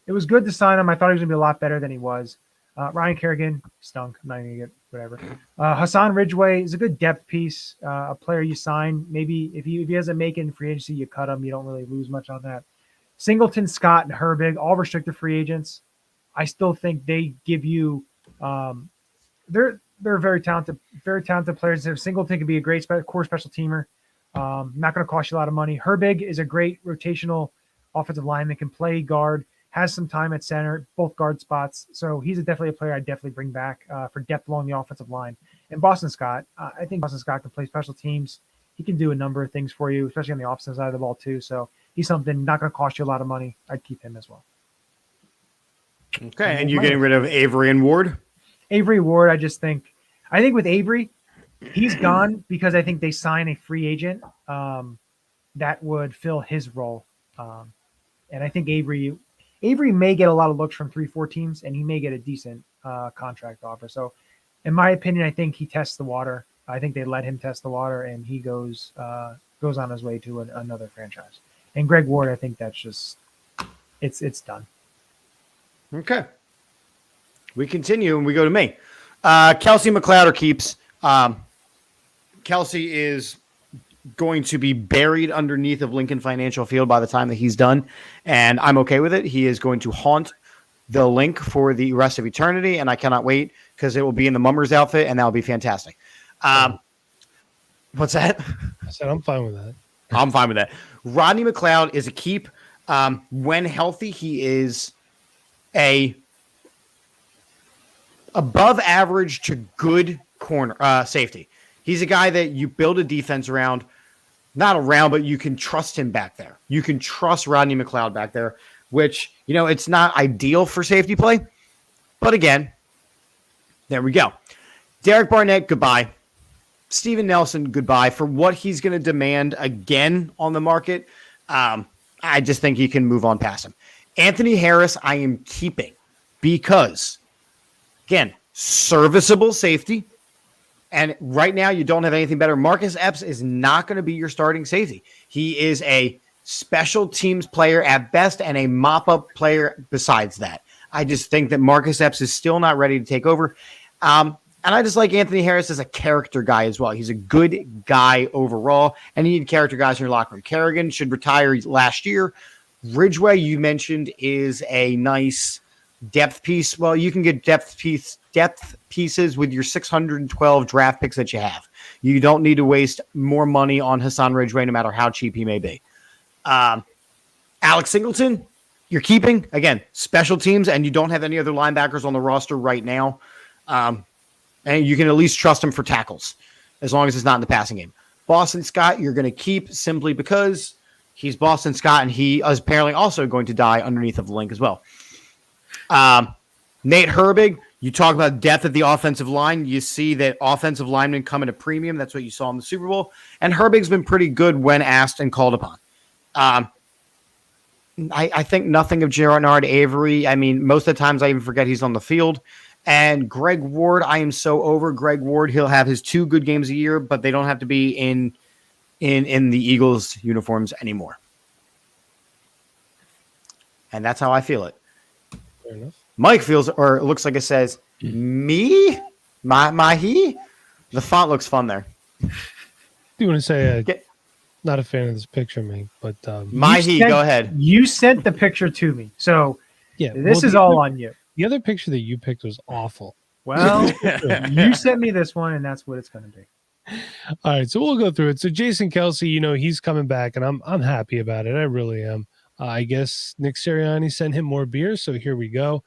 to sign him. I thought he was going to be a lot better than he was. Ryan Kerrigan stunk. I'm not going to get whatever. Hassan Ridgeway is a good depth piece, a player you sign. Maybe if he doesn't make it in free agency, you cut him. You don't really lose much on that. Singleton, Scott, and Herbig, all restricted free agents. I still think they give you they're very talented players. Singleton could be a great core special teamer. Not going to cost you a lot of money. Herbig is a great rotational offensive lineman, can play guard, has some time at center, both guard spots. So he's definitely a player I'd definitely bring back for depth along the offensive line. And Boston Scott, I think Boston Scott can play special teams. He can do a number of things for you, especially on the offensive side of the ball too. So he's something not going to cost you a lot of money. I'd keep him as well. Okay, and you're getting rid of Avery and Ward? Avery Ward, I think with Avery, he's gone because I think they sign a free agent that would fill his role. And I think Avery may get a lot of looks from 3-4 teams, and he may get a decent contract offer. So in my opinion, I think he tests the water. I think they let him test the water, and he goes on his way to another franchise. And Greg Ward, I think that's just it's done. Okay. We continue, and we go to me. Kelsey McLeod keeps. Kelsey is going to be buried underneath of Lincoln Financial Field by the time that he's done, and I'm okay with it. He is going to haunt the link for the rest of eternity, and I cannot wait because it will be in the Mummers outfit, and that will be fantastic. What's that? I said I'm fine with that. I'm fine with that. Rodney McLeod is a keep. When healthy, he is a above average to good corner safety. He's a guy that you build a defense around, not around, but you can trust him back there. You can trust Rodney McLeod back there, which, it's not ideal for safety play. But again, there we go. Derek Barnett, goodbye. Steven Nelson, goodbye. For what he's going to demand again on the market, I just think he can move on past him. Anthony Harris, I am keeping. because, again, serviceable safety. And right now, you don't have anything better. Marcus Epps is not going to be your starting safety. He is a special teams player at best and a mop-up player besides that. I just think that Marcus Epps is still not ready to take over. And I just like Anthony Harris as a character guy as well. He's a good guy overall, and you need character guys in your locker room. Kerrigan should retire last year. Ridgeway, you mentioned, is a nice depth piece. Well, you can get depth pieces with your 612 draft picks that you have. You don't need to waste more money on Hassan Ridgeway, no matter how cheap he may be. Alex Singleton, you're keeping, again, special teams, and you don't have any other linebackers on the roster right now. And you can at least trust him for tackles, as long as it's not in the passing game. Boston Scott, you're going to keep simply because he's Boston Scott, and he is apparently also going to die underneath of the link as well. Nate Herbig, you talk about depth at the offensive line. You see that offensive linemen come at a premium. That's what you saw in the Super Bowl. And Herbig's been pretty good when asked and called upon. I think nothing of Gerard Avery. I mean, most of the times I even forget he's on the field. And Greg Ward, I am so over Greg Ward. He'll have his 2 good games a year, but they don't have to be in the Eagles uniforms anymore. And that's how I feel it. Fair enough. Mike feels, or it looks like it says, me? My he? The font looks fun there. Do you want to say not a fan of this picture, mate, but my he, go ahead. You sent the picture to me, so yeah, this is all on you. The other picture that you picked was awful. Well, you sent me this one, and that's what it's going to be. All right, so we'll go through it. So Jason Kelsey, he's coming back, and I'm happy about it. I really am. I guess Nick Sirianni sent him more beer, so here we go.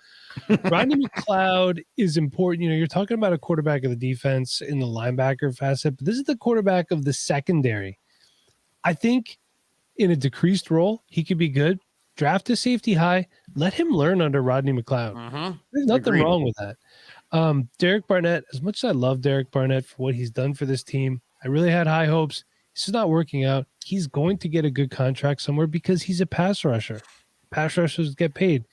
Rodney McLeod is important. You're talking about a quarterback of the defense in the linebacker facet, but this is the quarterback of the secondary. I think in a decreased role, he could be good. Draft a safety high. Let him learn under Rodney McLeod. There's nothing wrong with that. Derek Barnett, as much as I love Derek Barnett for what he's done for this team, I really had high hopes. This is not working out. He's going to get a good contract somewhere because he's a pass rusher. Pass rushers get paid.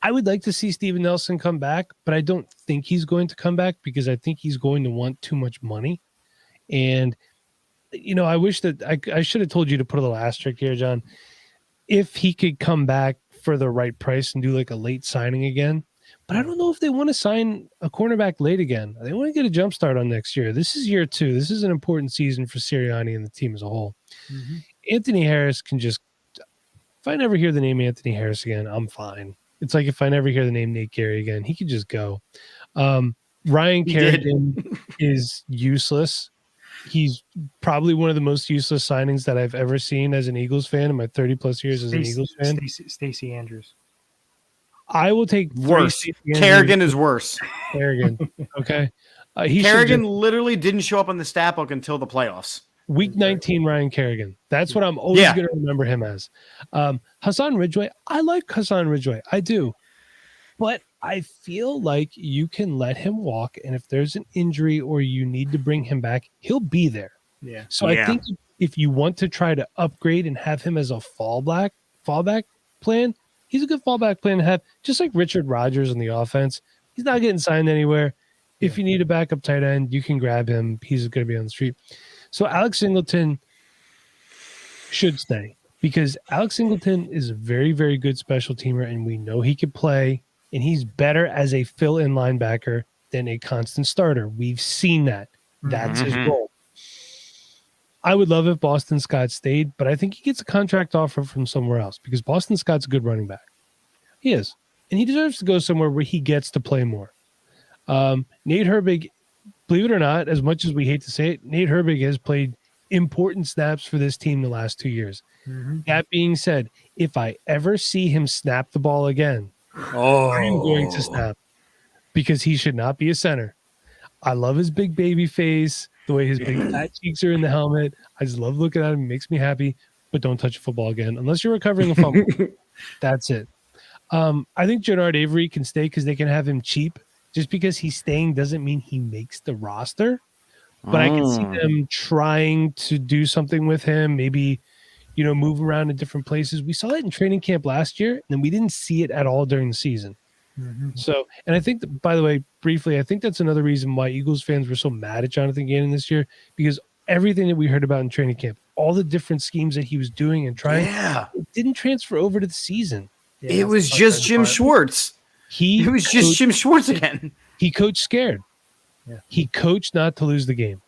I would like to see Steven Nelson come back, but I don't think he's going to come back because I think he's going to want too much money. And, I wish that I should have told you to put a little asterisk here, John. If he could come back for the right price and do like a late signing again. But I don't know if they want to sign a cornerback late again. They want to get a jump start on next year. This is year 2. This is an important season for Sirianni and the team as a whole. Mm-hmm. Anthony Harris can just – if I never hear the name Anthony Harris again, I'm fine. It's like if I never hear the name Nate Gary again, he could just go. Ryan Kerrigan is useless. He's probably one of the most useless signings that I've ever seen as an Eagles fan in my 30-plus years as an Eagles fan. Stacey Andrews. I will take worse. Kerrigan is worse. Kerrigan. Okay. Kerrigan literally didn't show up on the stat book until the playoffs. Week 19, Ryan Kerrigan. That's what I'm always going to remember him as. Hassan Ridgeway. I like Hassan Ridgeway. I do. But I feel like you can let him walk, and if there's an injury or you need to bring him back, he'll be there. Yeah. So I think if you want to try to upgrade and have him as a fallback plan, he's a good fallback plan to have, just like Richard Rodgers on the offense. He's not getting signed anywhere. If you need a backup tight end, you can grab him. He's going to be on the street. So Alex Singleton should stay because Alex Singleton is a very, very good special teamer, and we know he could play, and he's better as a fill-in linebacker than a constant starter. We've seen that. That's his role. I would love if Boston Scott stayed, but I think he gets a contract offer from somewhere else because Boston Scott's a good running back. He is. And he deserves to go somewhere where he gets to play more. Nate Herbig, believe it or not, as much as we hate to say it, Nate Herbig has played important snaps for this team the last 2 years. That being said, if I ever see him snap the ball again, I'm going to snap because he should not be a center. I love his big baby face, the way his big fat cheeks are in the helmet. I just love looking at him. It makes me happy, but don't touch a football again unless you're recovering a fumble. That's it. I think Gerard Avery can stay because they can have him cheap. Just because he's staying doesn't mean he makes the roster. But I can see them trying to do something with him, maybe, move around in different places. We saw that in training camp last year, and we didn't see it at all during the season. So, and I think, that, by the way, briefly, I think that's another reason why Eagles fans were so mad at Jonathan Gannon this year, because everything that we heard about in training camp, all the different schemes that he was doing and trying, it didn't transfer over to the season. Yeah, it was just Jim Schwartz. It was just Jim Schwartz again. He coached scared. Yeah. He coached not to lose the game.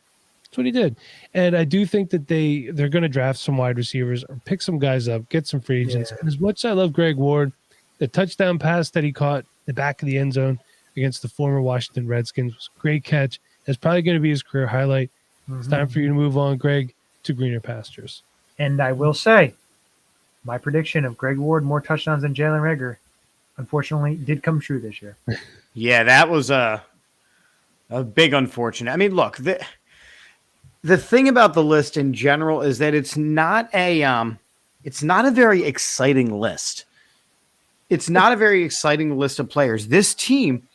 That's what he did. And I do think that they're going to draft some wide receivers or pick some guys up, get some free agents. Yeah. And as much as I love Greg Ward, the touchdown pass that he caught the back of the end zone against the former Washington Redskins was a great catch. That's probably going to be his career highlight. It's time for you to move on, Greg, to greener pastures. And I will say, my prediction of Greg Ward more touchdowns than Jalen Reagor, unfortunately, did come true this year. Yeah, that was a big unfortunate. I mean, look, the thing about the list in general is that it's not a very exciting list. It's not a very exciting list of players. This team,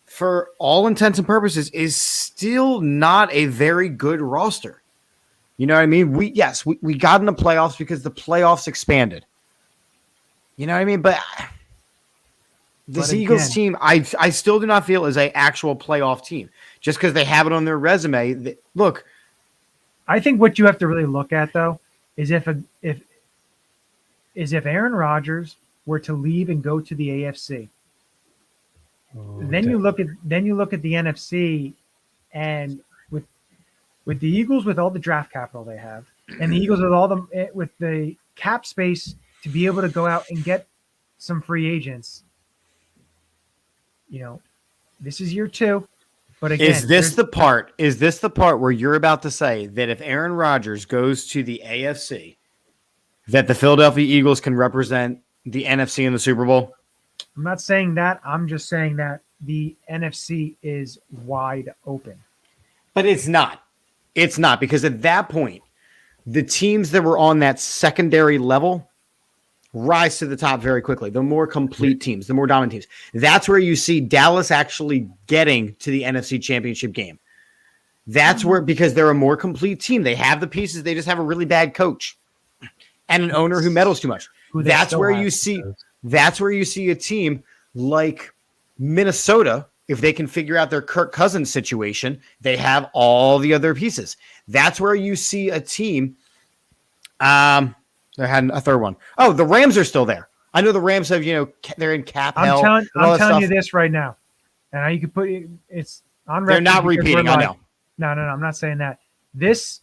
for all intents and purposes, is still not a very good roster. You know what I mean? We got in the playoffs because the playoffs expanded. You know what I mean? But this Eagles team, I still do not feel is an actual playoff team. Just because they have it on their resume. Look, I think what you have to really look at, though, is if Aaron Rodgers were to leave and go to the AFC, then you look at the NFC, and with the Eagles with all the draft capital they have, and the Eagles with the cap space to be able to go out and get some free agents. You know, this is year 2. But again, is this the part where you're about to say that if Aaron Rodgers goes to the AFC, that the Philadelphia Eagles can represent the NFC in the Super Bowl? I'm not saying that. I'm just saying that the NFC is wide open. But it's not. It's not, because at that point, the teams that were on that secondary level rise to the top very quickly. The more complete teams, the more dominant teams. That's where you see Dallas actually getting to the NFC Championship game. That's where, because they're a more complete team. They have the pieces. They just have a really bad coach and an owner who meddles too much. That's where you see a team like Minnesota. If they can figure out their Kirk Cousins situation, they have all the other pieces. That's where you see a team. They had a third one. Oh, the Rams are still there. I know the Rams have, they're in cap hell. I'm telling you this right now. And you can put it's on record. They're not repeating. I know. No. I'm not saying that. The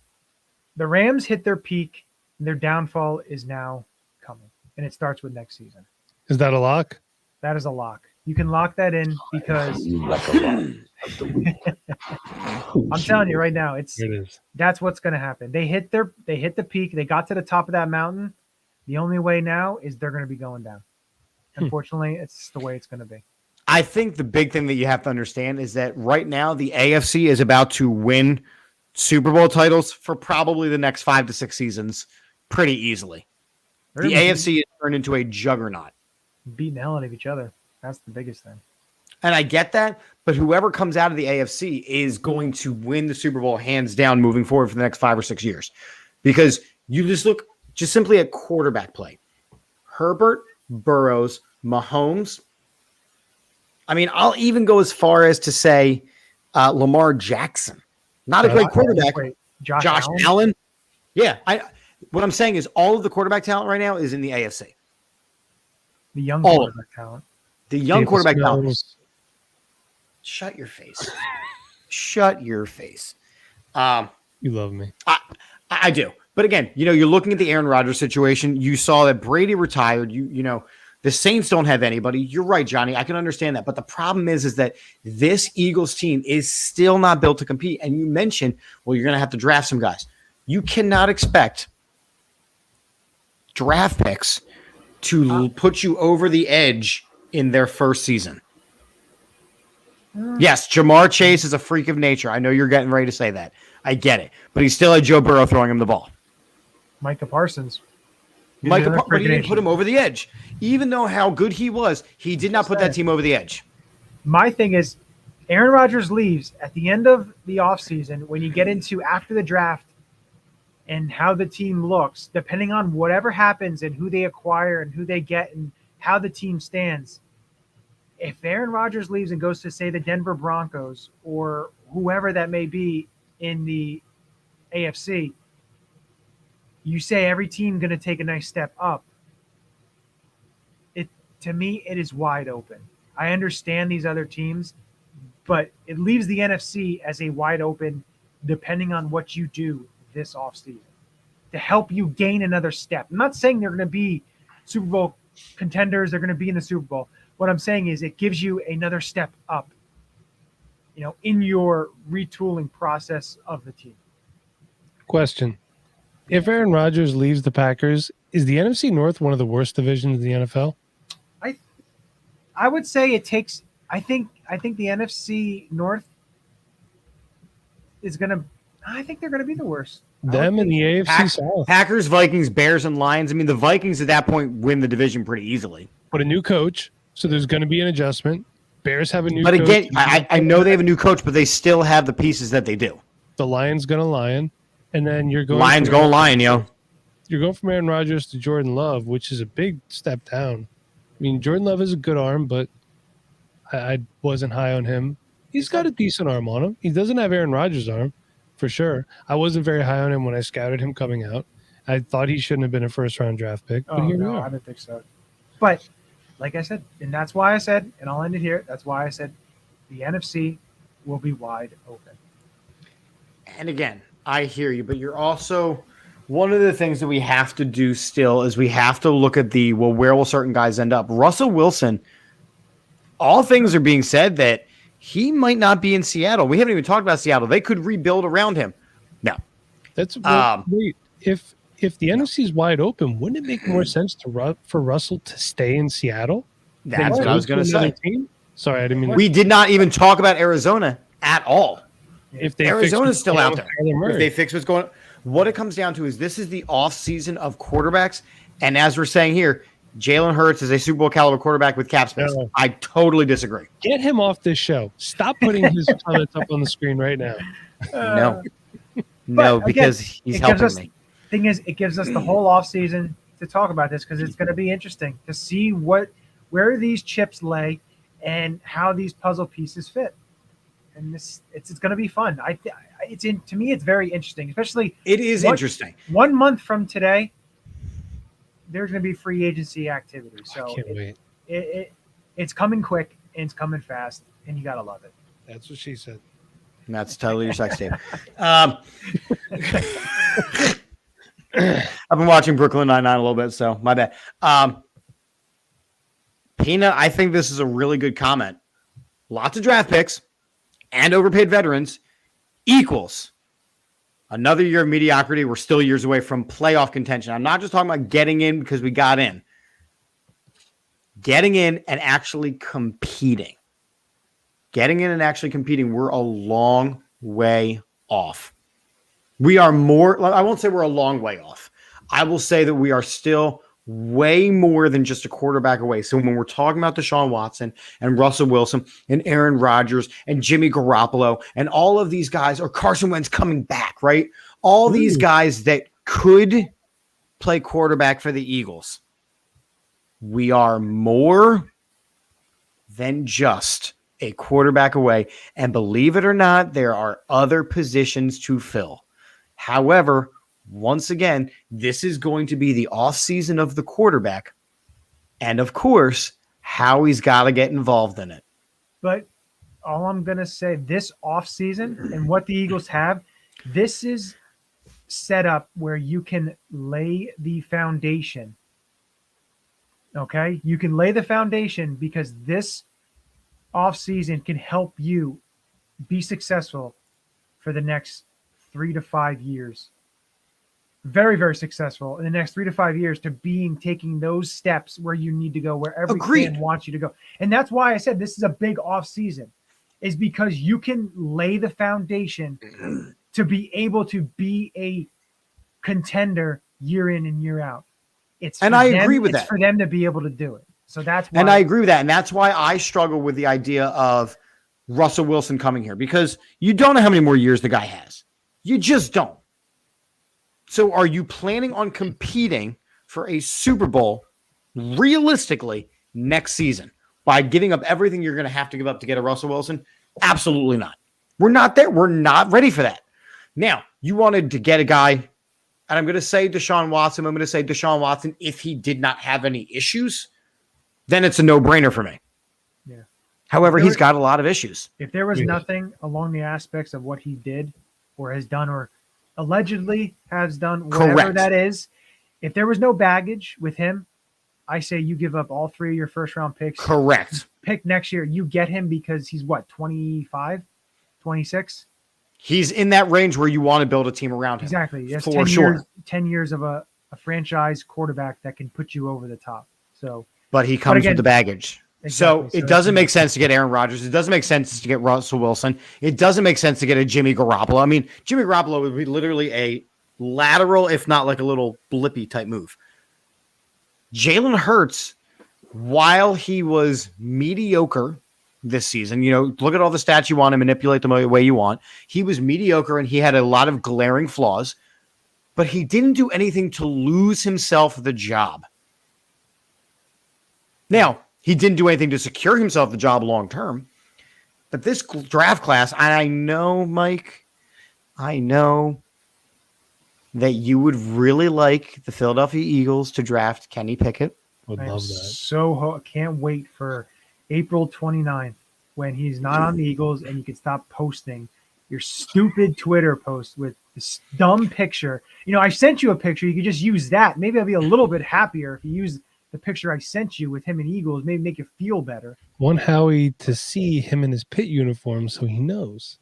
Rams hit their peak. And their downfall is now coming, and it starts with next season. Is that a lock? That is a lock. You can lock that in because I'm telling you right now, that's what's going to happen. They hit the peak. They got to the top of that mountain. The only way now is they're going to be going down. Unfortunately, it's the way it's going to be. I think the big thing that you have to understand is that right now the AFC is about to win Super Bowl titles for probably the next 5 to 6 seasons pretty easily. The AFC is turned into a juggernaut. Beating the hell out of each other. That's the biggest thing. And I get that, but whoever comes out of the AFC is going to win the Super Bowl hands down moving forward for the next 5 or 6 years. Because you just look just simply at quarterback play. Herbert, Burrows, Mahomes. I mean, I'll even go as far as to say Lamar Jackson. Not a great quarterback. Josh Allen. Yeah. What I'm saying is all of the quarterback talent right now is in the AFC. The young quarterback talent. The young quarterback talent. Shut your face. Shut your face. You love me. I do. But again, you're looking at the Aaron Rodgers situation. You saw that Brady retired. The Saints don't have anybody. You're right, Johnny. I can understand that. But the problem is that this Eagles team is still not built to compete. And you mentioned, well, you're going to have to draft some guys. You cannot expect draft picks to put you over the edge in their first season. Yes, Jamar Chase is a freak of nature. I know you're getting ready to say that. I get it. But he still had Joe Burrow throwing him the ball. Micah Parsons. But he didn't put him over the edge. Even though how good he was, he did not put that team over the edge. My thing is, Aaron Rodgers leaves at the end of the offseason when you get into after the draft and how the team looks, depending on whatever happens and who they acquire and who they get and how the team stands. if Aaron Rodgers leaves and goes to, say, the Denver Broncos or whoever that may be in the AFC, you say every team going to take a nice step up. To me, it is wide open. I understand these other teams, but it leaves the NFC as a wide open depending on what you do this offseason to help you gain another step. I'm not saying they're going to be Super Bowl contenders, they're going to be in the Super Bowl. What I'm saying is it gives you another step up, in your retooling process of the team. Question. If Aaron Rodgers leaves the Packers, is the NFC North one of the worst divisions in the NFL? I would say it takes. I think the NFC North is gonna. I think they're gonna be the worst. Them and the AFC South. Packers, Vikings, Bears, and Lions. I mean, the Vikings at that point win the division pretty easily. But a new coach, so there's going to be an adjustment. Bears have a new. But coach. again, I know they have a new coach, but they still have the pieces that they do. The Lions going to Lion, and then you're going. Lions going Lion, yo. You're going from Aaron Rodgers to Jordan Love, which is a big step down. I mean, Jordan Love is a good arm, but I wasn't high on him. He's got a decent arm on him. He doesn't have Aaron Rodgers' arm, for sure. I wasn't very high on him when I scouted him coming out. I thought he shouldn't have been a first-round draft pick, but here we are. I didn't think so. But like I said, and that's why I said, and I'll end it here, that's why I said the NFC will be wide open. And again, I hear you, but you're also – one of the things that we have to do still is we have to look at where will certain guys end up? Russell Wilson, all things are being said that he might not be in Seattle. We haven't even talked about Seattle. They could rebuild around him. No. That's wait, if the NFC is wide open, wouldn't it make more sense for Russell to stay in Seattle? That's what I was going to say. Team? Sorry, I didn't mean. We did not even talk about Arizona at all. If they Arizona's still out there. If they fix what's going on. What it comes down to is this is the offseason of quarterbacks. And as we're saying here, Jalen Hurts is a Super Bowl caliber quarterback with cap space. No. I totally disagree. Get him off this show. Stop putting his comments up on the screen right now. No, because he's helping me. Thing is, it gives us the whole offseason to talk about this because it's going to be interesting to see where these chips lay and how these puzzle pieces fit. And it's going to be fun. To me, it's very interesting, especially it is interesting. 1 month from today, there's going to be free agency activity. So I can't wait. It's coming quick and it's coming fast, and you got to love it. That's what she said. And that's totally your sex tape. I've been watching Brooklyn Nine-Nine a little bit, so my bad. Peanut, I think this is a really good comment. Lots of draft picks and overpaid veterans equals another year of mediocrity. We're still years away from playoff contention. I'm not just talking about getting in because we got in. Getting in and actually competing. Getting in and actually competing, we're a long way off. We are more, I won't say we're a long way off. I will say that we are still way more than just a quarterback away. So when we're talking about Deshaun Watson and Russell Wilson and Aaron Rodgers and Jimmy Garoppolo and all of these guys, or Carson Wentz coming back, right? All these guys that could play quarterback for the Eagles. We are more than just a quarterback away. And believe it or not, there are other positions to fill. However, once again, this is going to be the offseason of the quarterback. And of course, Howie's got to get involved in it. But all I'm going to say, this offseason and what the Eagles have, this is set up where you can lay the foundation. Okay? You can lay the foundation because this offseason can help you be successful for the next 3 to 5 years. Very, very successful in the next 3 to 5 years to taking those steps where you need to go, where every fan wants you to go. And that's why I said this is a big off season, is because you can lay the foundation to be able to be a contender year in and year out. I agree with that. It's for them to be able to do it. So that's why. And I agree with that. And that's why I struggle with the idea of Russell Wilson coming here, because you don't know how many more years the guy has. You just don't. So are you planning on competing for a Super Bowl realistically next season? by giving up everything you're going to have to give up to get a Russell Wilson? Absolutely not. We're not there. We're not ready for that. Now, you wanted to get a guy, and I'm going to say Deshaun Watson. I'm going to say Deshaun Watson, if he did not have any issues, then it's a no-brainer for me. Yeah. However, he's got a lot of issues. If there was nothing along the aspects of what he did or has done or allegedly has done, whatever that is, if there was no baggage with him, I say you give up all 3 of your first-round picks. Correct. Pick next year. You get him because he's what, 25, 26? He's in that range where you want to build a team around him. Exactly. That's for sure. 10 years of a franchise quarterback that can put you over the top. So, but he comes with the baggage. Exactly. So it doesn't make sense to get Aaron Rodgers. It doesn't make sense to get Russell Wilson. It doesn't make sense to get a Jimmy Garoppolo. I mean, Jimmy Garoppolo would be literally a lateral, if not like a little blippy type move. Jalen Hurts, while he was mediocre this season, look at all the stats you want to manipulate the way you want. He was mediocre and he had a lot of glaring flaws, but he didn't do anything to lose himself the job. Now, he didn't do anything to secure himself the job long term, but this draft class, and I know, Mike, I know that you would really like the Philadelphia Eagles to draft Kenny Pickett. Would love that. So can't wait for April 29th when he's not on the Eagles and you can stop posting your stupid Twitter post with this dumb picture. I sent you a picture. You could just use that. Maybe I'll be a little bit happier if you use the picture I sent you with him and Eagles, maybe make you feel better. Want Howie to see him in his pit uniform so he knows.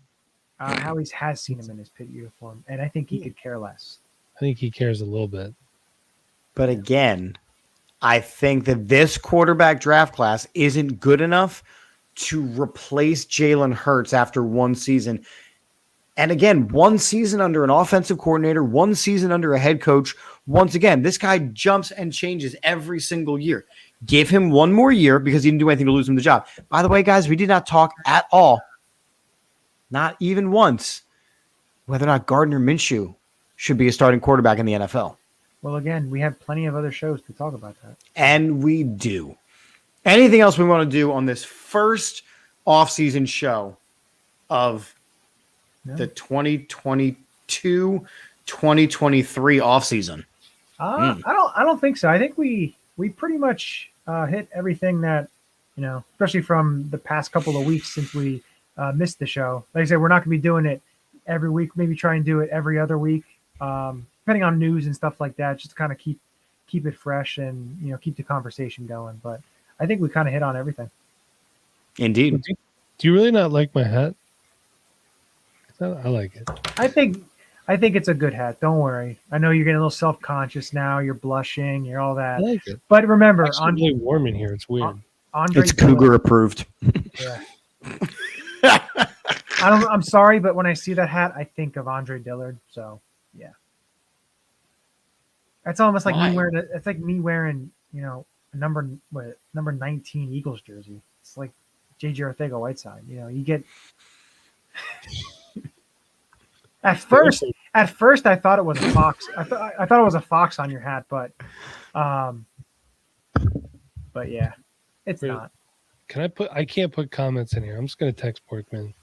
Howie has seen him in his pit uniform, and I think he could care less. I think he cares a little bit. But again, I think that this quarterback draft class isn't good enough to replace Jalen Hurts after one season. And again, one season under an offensive coordinator, one season under a head coach. Once again, this guy jumps and changes every single year. Give him one more year because he didn't do anything to lose him the job. By the way, guys, we did not talk at all, not even once, whether or not Gardner Minshew should be a starting quarterback in the NFL. Well, again, we have plenty of other shows to talk about that. And we do. Anything else we want to do on this first offseason show of the 2022-2023 offseason? I don't think so. I think we pretty much hit everything that, especially from the past couple of weeks since we missed the show. Like I said, we're not going to be doing it every week. Maybe try and do it every other week, depending on news and stuff like that. Just to kind of keep it fresh and keep the conversation going. But I think we kind of hit on everything. Indeed. Do you really not like my hat? I like it. I think it's a good hat. Don't worry. I know you're getting a little self-conscious now. You're blushing. You're all that. I like it. But remember, it's really warm in here. It's weird. Andre it's Cougar approved. Yeah. I'm sorry, but when I see that hat, I think of Andre Dillard. So yeah, that's almost like me wearing. It's like me wearing, a number 19 Eagles jersey. It's like J.J. Arcega-Whiteside. You get. At first, I thought it was a fox. I thought it was a fox on your hat, but yeah, it's not. I can't put comments in here. I'm just gonna text Porkman.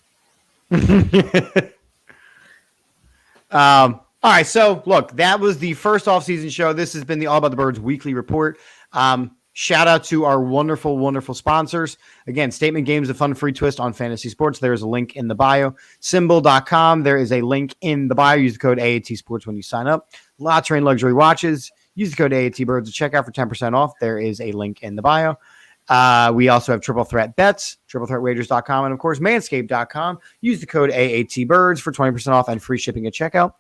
All right. So look, that was the first offseason show. This has been the All About the Birds weekly report. Shout out to our wonderful, wonderful sponsors. Again, Statement Games, a fun free twist on fantasy sports. There is a link in the bio. Symbol.com. There is a link in the bio. Use the code AAT Sports when you sign up. La Train Luxury Watches. Use the code AATBirds to check out for 10% off. There is a link in the bio. We also have TripleThreatBets, TripleThreatWagers.com, and of course, Manscaped.com. Use the code AATBirds for 20% off and free shipping at checkout.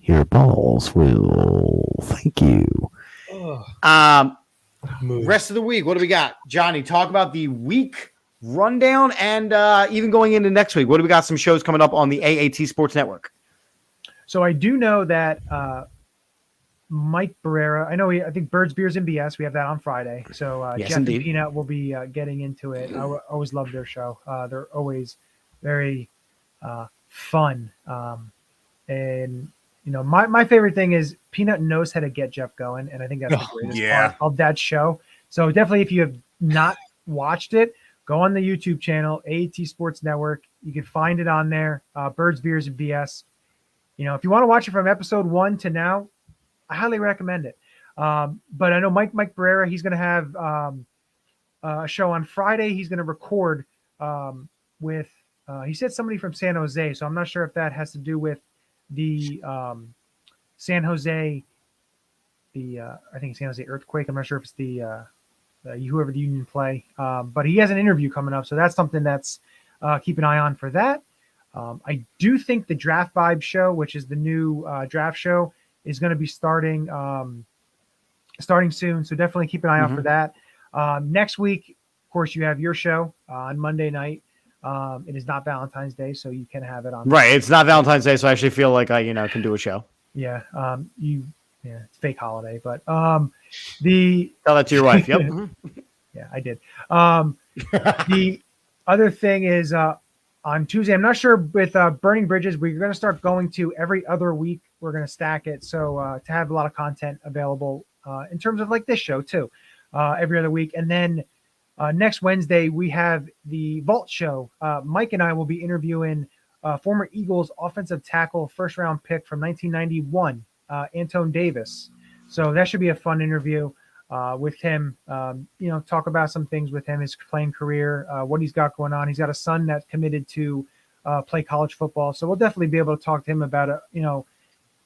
Your balls will thank you. Rest of the week, what do we got? Johnny, talk about the week rundown and even going into next week. What do we got? Some shows coming up on the AAT Sports Network. So I do know that Mike Barrera, I think Birds, Beers, and BS, we have that on Friday. So yes, Jeff indeed. and Peanut will be getting into it. I always love their show. They're always very fun. And my favorite thing is Peanut knows how to get Jeff going, and I think that's the greatest part of that show. So definitely, if you have not watched it, go on the YouTube channel, AAT Sports Network. You can find it on there. Birds, Beers, and BS. If you want to watch it from episode 1 to now, I highly recommend it. But I know Mike Barrera, he's going to have a show on Friday. He's going to record with, he said somebody from San Jose. So I'm not sure if that has to do with the San Jose, I think San Jose Earthquake. I'm not sure if it's the whoever the Union play. But he has an interview coming up. So that's something that's keep an eye on for that. I do think the Draft Vibe show, which is the new draft show, is going to be starting soon. So definitely keep an eye out for that. Next week, of course, you have your show on Monday night. It is not Valentine's Day, so you can have it on. Right. It's not Valentine's Day, so I actually feel like I, can do a show. Yeah. It's fake holiday, but tell that to your wife. Yep. Yeah, I did. The other thing is on Tuesday, I'm not sure with Burning Bridges, we're going to start going to every other week. We're going to stack it. So to have a lot of content available in terms of like this show too, every other week. And then next Wednesday, we have the Vault Show. Mike and I will be interviewing former Eagles offensive tackle, first round pick from 1991, Antone Davis. So that should be a fun interview with him. Talk about some things with him, his playing career, what he's got going on. He's got a son that's committed to play college football. So we'll definitely be able to talk to him about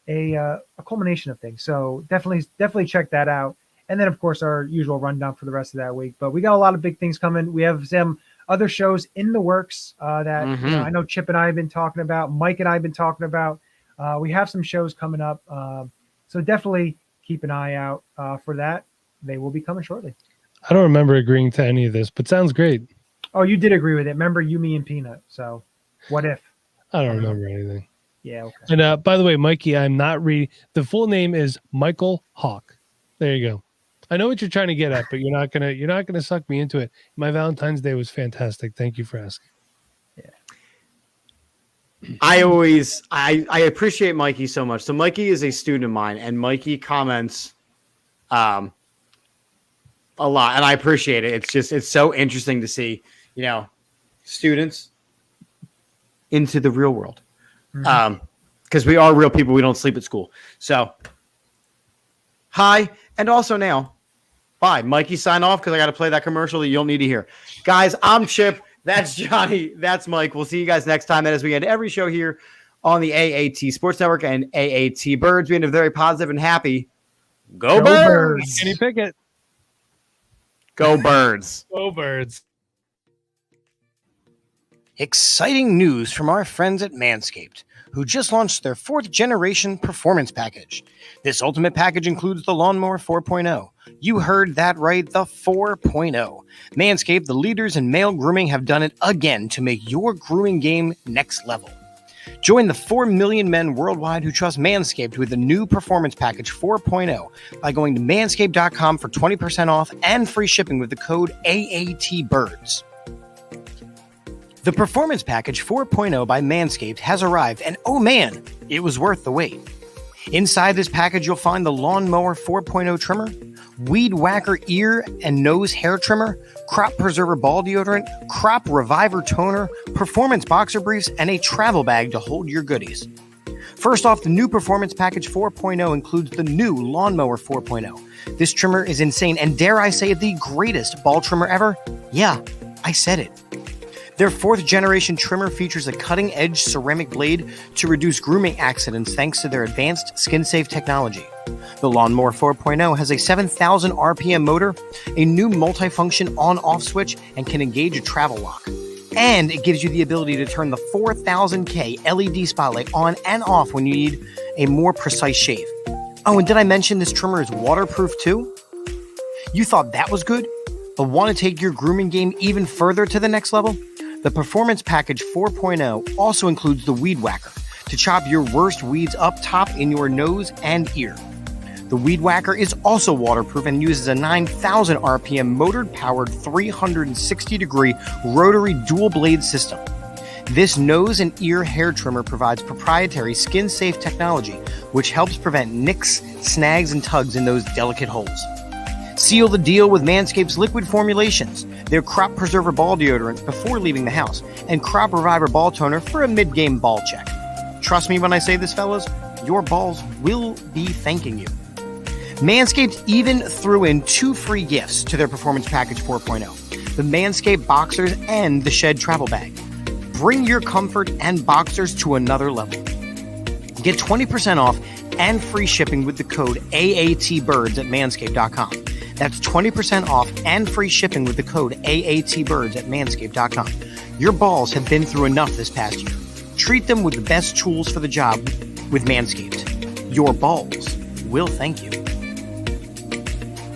a culmination of things. So definitely check that out. And then, of course, our usual rundown for the rest of that week. But we got a lot of big things coming. We have some other shows in the works that I know Chip and I have been talking about. Mike and I have been talking about. We have some shows coming up. So definitely keep an eye out for that. They will be coming shortly. I don't remember agreeing to any of this, but sounds great. Oh, you did agree with it. Remember you, me, and Peanut. So what if? I don't remember anything. Yeah. Okay. And by the way, Mikey, I'm not reading. The full name is Michael Hawk. There you go. I know what you're trying to get at, but you're not gonna suck me into it. My Valentine's Day was fantastic. Thank you for asking. Yeah. I appreciate Mikey so much. So Mikey is a student of mine, and Mikey comments a lot, and I appreciate it. It's so interesting to see, students into the real world. Because we are real people. We don't sleep at school. So hi, and also now, bye. Mikey, sign off because I got to play that commercial that you don't need to hear. Guys, I'm Chip. That's Johnny. That's Mike. We'll see you guys next time. And as we end every show here on the AAT Sports Network and AAT Birds, we end a very positive and happy Go Birds. Kenny Pickett. Go Birds. Go Birds. Exciting news from our friends at Manscaped, who just launched their 4th generation performance package. This ultimate package includes the Lawnmower 4.0. You heard that right, the 4.0. Manscaped, the leaders in male grooming, have done it again to make your grooming game next level. Join the 4 million men worldwide who trust Manscaped with the new Performance Package 4.0 by going to manscaped.com for 20% off and free shipping with the code AATBirds. The Performance Package 4.0 by Manscaped has arrived, and oh man, it was worth the wait. Inside this package, you'll find the Lawnmower 4.0 trimmer, Weed Whacker ear and nose hair trimmer, Crop Preserver ball deodorant, Crop Reviver toner, Performance boxer briefs, and a travel bag to hold your goodies. First off, the new Performance Package 4.0 includes the new Lawnmower 4.0. This trimmer is insane, and dare I say, the greatest ball trimmer ever? Yeah, I said it. Their 4th generation trimmer features a cutting-edge ceramic blade to reduce grooming accidents thanks to their advanced skin-safe technology. The Lawnmower 4.0 has a 7,000 RPM motor, a new multifunction on-off switch, and can engage a travel lock. And it gives you the ability to turn the 4000K LED spotlight on and off when you need a more precise shave. Oh, and did I mention this trimmer is waterproof too? You thought that was good, but want to take your grooming game even further to the next level? The Performance Package 4.0 also includes the Weed Whacker to chop your worst weeds up top in your nose and ear. The Weed Whacker is also waterproof and uses a 9,000 RPM motor-powered 360-degree rotary dual-blade system. This nose and ear hair trimmer provides proprietary skin-safe technology, which helps prevent nicks, snags, and tugs in those delicate holes. Seal the deal with Manscaped's liquid formulations. their Crop Preserver Ball Deodorant before leaving the house, and Crop Reviver Ball Toner for a mid-game ball check. Trust me when I say this, fellas, your balls will be thanking you. Manscaped even threw in 2 free gifts to their Performance Package 4.0, the Manscaped Boxers and the Shed Travel Bag. Bring your comfort and boxers to another level. Get 20% off and free shipping with the code AATBirds at manscaped.com. That's 20% off and free shipping with the code AATBirds at manscaped.com. Your balls have been through enough this past year. Treat them with the best tools for the job with Manscaped. Your balls will thank you.